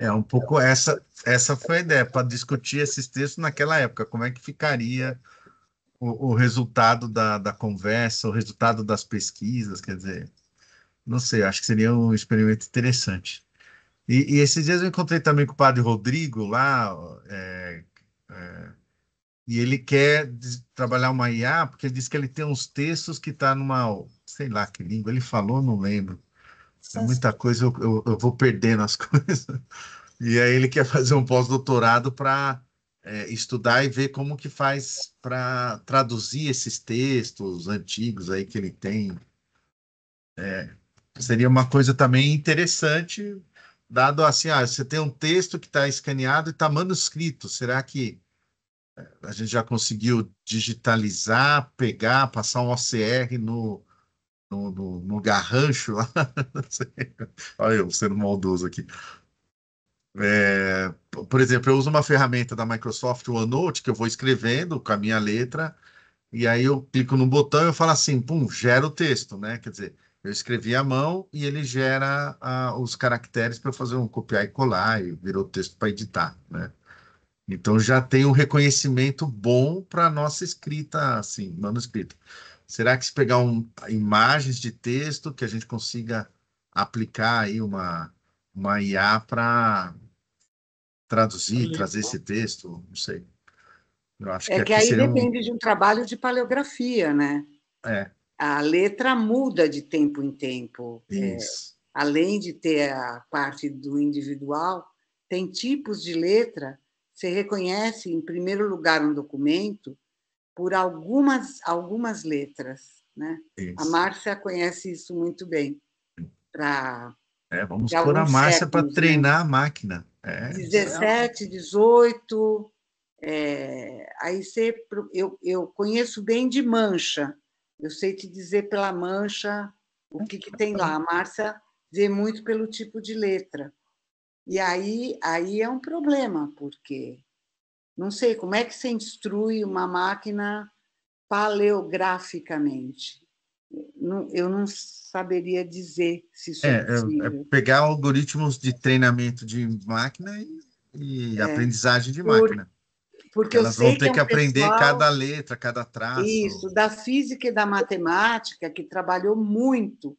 Um pouco essa foi a ideia, para discutir esses textos naquela época, como é que ficaria o resultado da conversa, o resultado das pesquisas, quer dizer, Não sei, acho que seria um experimento interessante. E esses dias eu encontrei também com o padre Rodrigo lá, e ele quer trabalhar uma IA, porque ele disse que ele tem uns textos que está numa, sei lá que língua, ele falou, não lembro. É muita coisa, eu vou perdendo as coisas. E aí ele quer fazer um pós-doutorado para estudar e ver como que faz para traduzir esses textos antigos aí que ele tem. Seria uma coisa também interessante, dado assim, você tem um texto que está escaneado e está manuscrito. Será que a gente já conseguiu digitalizar, pegar, passar um OCR no garrancho lá? Não sei. Olha eu sendo maldoso aqui. Por exemplo, eu uso uma ferramenta da Microsoft, o OneNote, que eu vou escrevendo com a minha letra, e aí eu clico no botão e eu falo assim, pum, gera o texto, né? Quer dizer, eu escrevi à mão e ele gera os caracteres para fazer um copiar e colar, e virou texto para editar, né? Então já tem um reconhecimento bom para a nossa escrita, assim, manuscrita. Será que se pegar imagens de texto que a gente consiga aplicar aí uma IA para traduzir, trazer esse texto? Não sei. Eu acho que É que aqui aí seria depende de um trabalho de paleografia, né? É, A letra muda de tempo em tempo. isso. Além de ter a parte do individual, tem tipos de letra. Você reconhece, em primeiro lugar, um documento por algumas letras, né? A Isso. Márcia conhece isso muito bem, para Vamos de pôr a alguns Márcia para séculos, né? treinar a máquina. Isso é. 17, 18. Aí eu conheço bem de mancha. Eu sei te dizer pela mancha o que tem lá. A Márcia vê muito pelo tipo de letra. E aí é um problema, porque não sei como é que você instrui uma máquina paleograficamente. Eu não saberia dizer se isso é possível. Pegar algoritmos de treinamento de máquina e aprendizagem de Por, máquina. porque eu Elas vão sei que ter é que um aprender pessoal cada letra, cada traço. isso da física e da matemática que trabalhou muito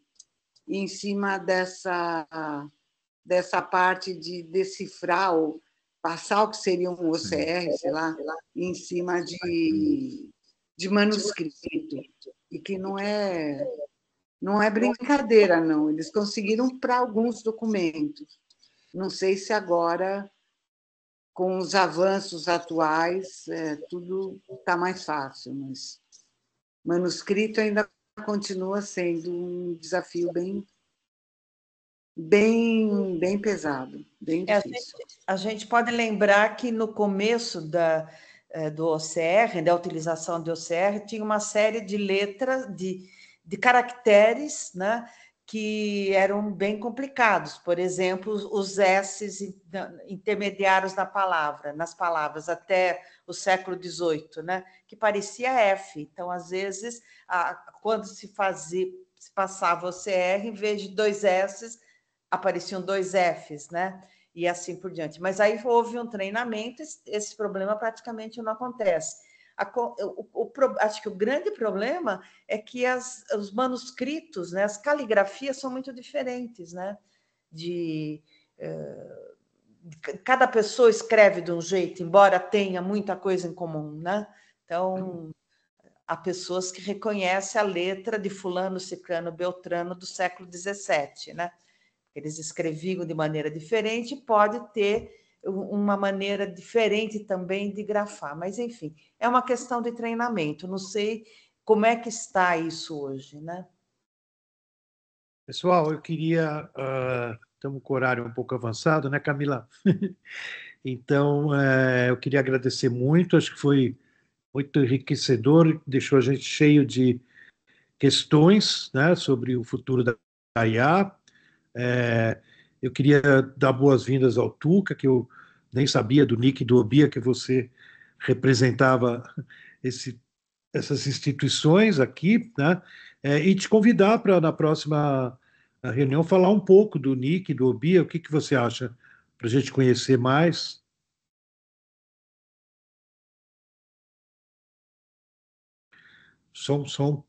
em cima dessa parte de decifrar ou passar o que seria um Sim. OCR, sei lá, em cima de manuscrito. E que não é brincadeira, não. Eles conseguiram para alguns documentos. Não sei se agora, com os avanços atuais, tudo está mais fácil, mas manuscrito ainda continua sendo um desafio bem pesado, bem difícil. A gente pode lembrar que no começo do OCR, da utilização do OCR, tinha uma série de letras, de caracteres, né, que eram bem complicados. Por exemplo, os S's intermediários nas palavras, até o século XVIII, né, que parecia F. Então, às vezes, quando se passava o OCR, em vez de 2 S's, apareciam 2 F's, né? E assim por diante. Mas aí houve um treinamento, esse problema praticamente não acontece. Acho que o grande problema é que os manuscritos, né, as caligrafias são muito diferentes, né? Cada pessoa escreve de um jeito, embora tenha muita coisa em comum, né? Então, há pessoas que reconhecem a letra de fulano, ciclano, beltrano do século XVII, né? Eles escreviam de maneira diferente, pode ter uma maneira diferente também de grafar, mas enfim, é uma questão de treinamento. Não sei como é que está isso hoje, né? Pessoal, eu queria. Estamos com o horário um pouco avançado, né, Camila? Então, eu queria agradecer muito, acho que foi muito enriquecedor, deixou a gente cheio de questões, né, sobre o futuro da IA. Eu queria dar boas-vindas ao Tuca, que eu nem sabia do Nick e do Obia, que você representava essas instituições aqui, né? E te convidar para, na próxima reunião, falar um pouco do Nick e do Obia, o que você acha, para a gente conhecer mais. Som.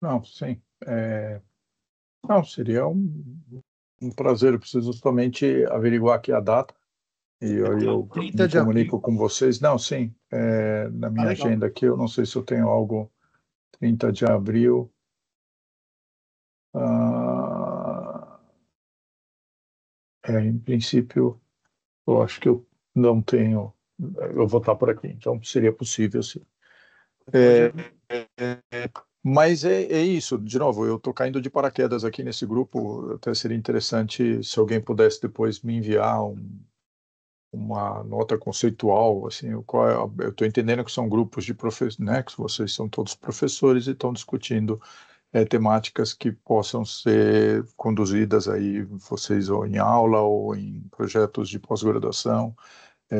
Não, sim. Não, seria um prazer. Eu preciso somente averiguar aqui a data e aí eu 30 me de comunico abril. com vocês. Não, sim, na minha Legal. agenda aqui, eu não sei se eu tenho algo 30 de abril. Ah, em princípio, eu acho que eu não tenho. Eu vou estar por aqui, então seria possível, sim. É, mas é isso, de novo, eu estou caindo de paraquedas aqui nesse grupo. Até seria interessante se alguém pudesse depois me enviar uma nota conceitual, assim, eu estou entendendo que são grupos de professores, né, que vocês são todos professores e estão discutindo temáticas que possam ser conduzidas aí, vocês ou em aula ou em projetos de pós-graduação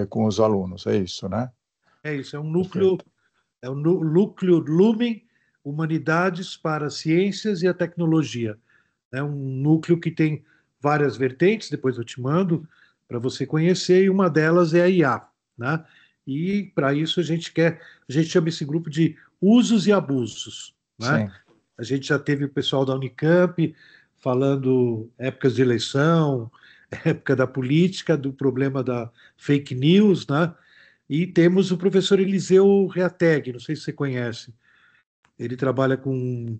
com os alunos, é isso, né? É isso, Perfeito. é o núcleo Lumen Humanidades para as Ciências e a Tecnologia. É um núcleo que tem várias vertentes, depois eu te mando para você conhecer, e uma delas é a IA, né? E para isso a gente chama esse grupo de usos e abusos, né? Sim, A gente já teve o pessoal da Unicamp falando épocas de eleição, época da política, do problema da fake news, né? E temos o professor Eliseu Reateg, não sei se você conhece. Ele trabalha com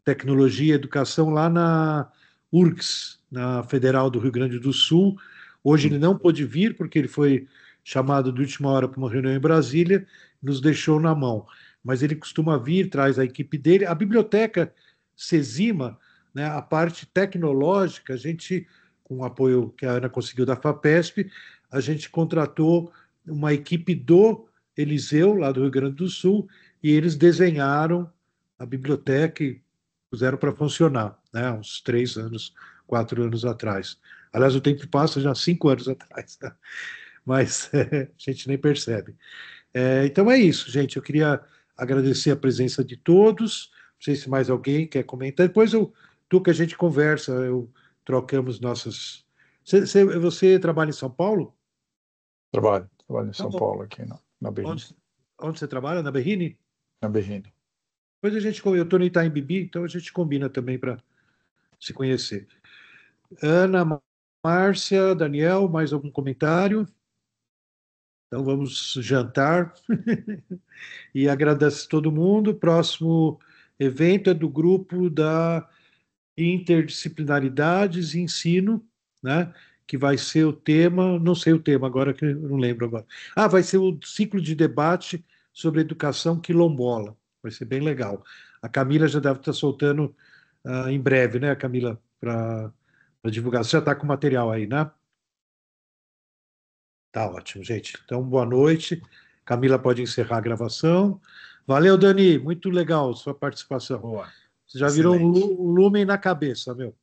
tecnologia e educação lá na URGS, na Federal do Rio Grande do Sul. Hoje ele não pôde vir porque ele foi chamado de última hora para uma reunião em Brasília, nos deixou na mão. Mas ele costuma vir, traz a equipe dele. A biblioteca Cesima, né, a parte tecnológica, a gente, com o apoio que a Ana conseguiu da FAPESP, a gente contratou uma equipe do Eliseu, lá do Rio Grande do Sul, e eles desenharam a biblioteca e puseram para funcionar, né? Uns 3 anos, 4 anos atrás. Aliás, o tempo passa já 5 anos atrás, né? Mas a gente nem percebe. Então é isso, gente. Eu queria agradecer a presença de todos. Não sei se mais alguém quer comentar. Depois que a gente conversa, trocamos nossas. Você trabalha em São Paulo? trabalho em Tá São bom. Paulo, aqui na Berrini. Onde você trabalha? Na Berrini? Na Berrini. Depois eu estou no Itaim Bibi, então a gente combina também para se conhecer. Ana, Márcia, Daniel, mais algum comentário? Então vamos jantar e agradeço todo mundo. Próximo evento é do grupo da Interdisciplinaridades e Ensino, né? Que vai ser o tema, não sei o tema agora, que eu não lembro agora. Ah, vai ser o ciclo de debate sobre educação quilombola. Vai ser bem legal. A Camila já deve estar soltando em breve, né, Camila, para divulgar. Você já está com o material aí, né? Tá ótimo, gente. Então, boa noite. Camila pode encerrar a gravação. Valeu, Dani. Muito legal sua participação. Boa. Você já virou Excelente. um lumen na cabeça, meu.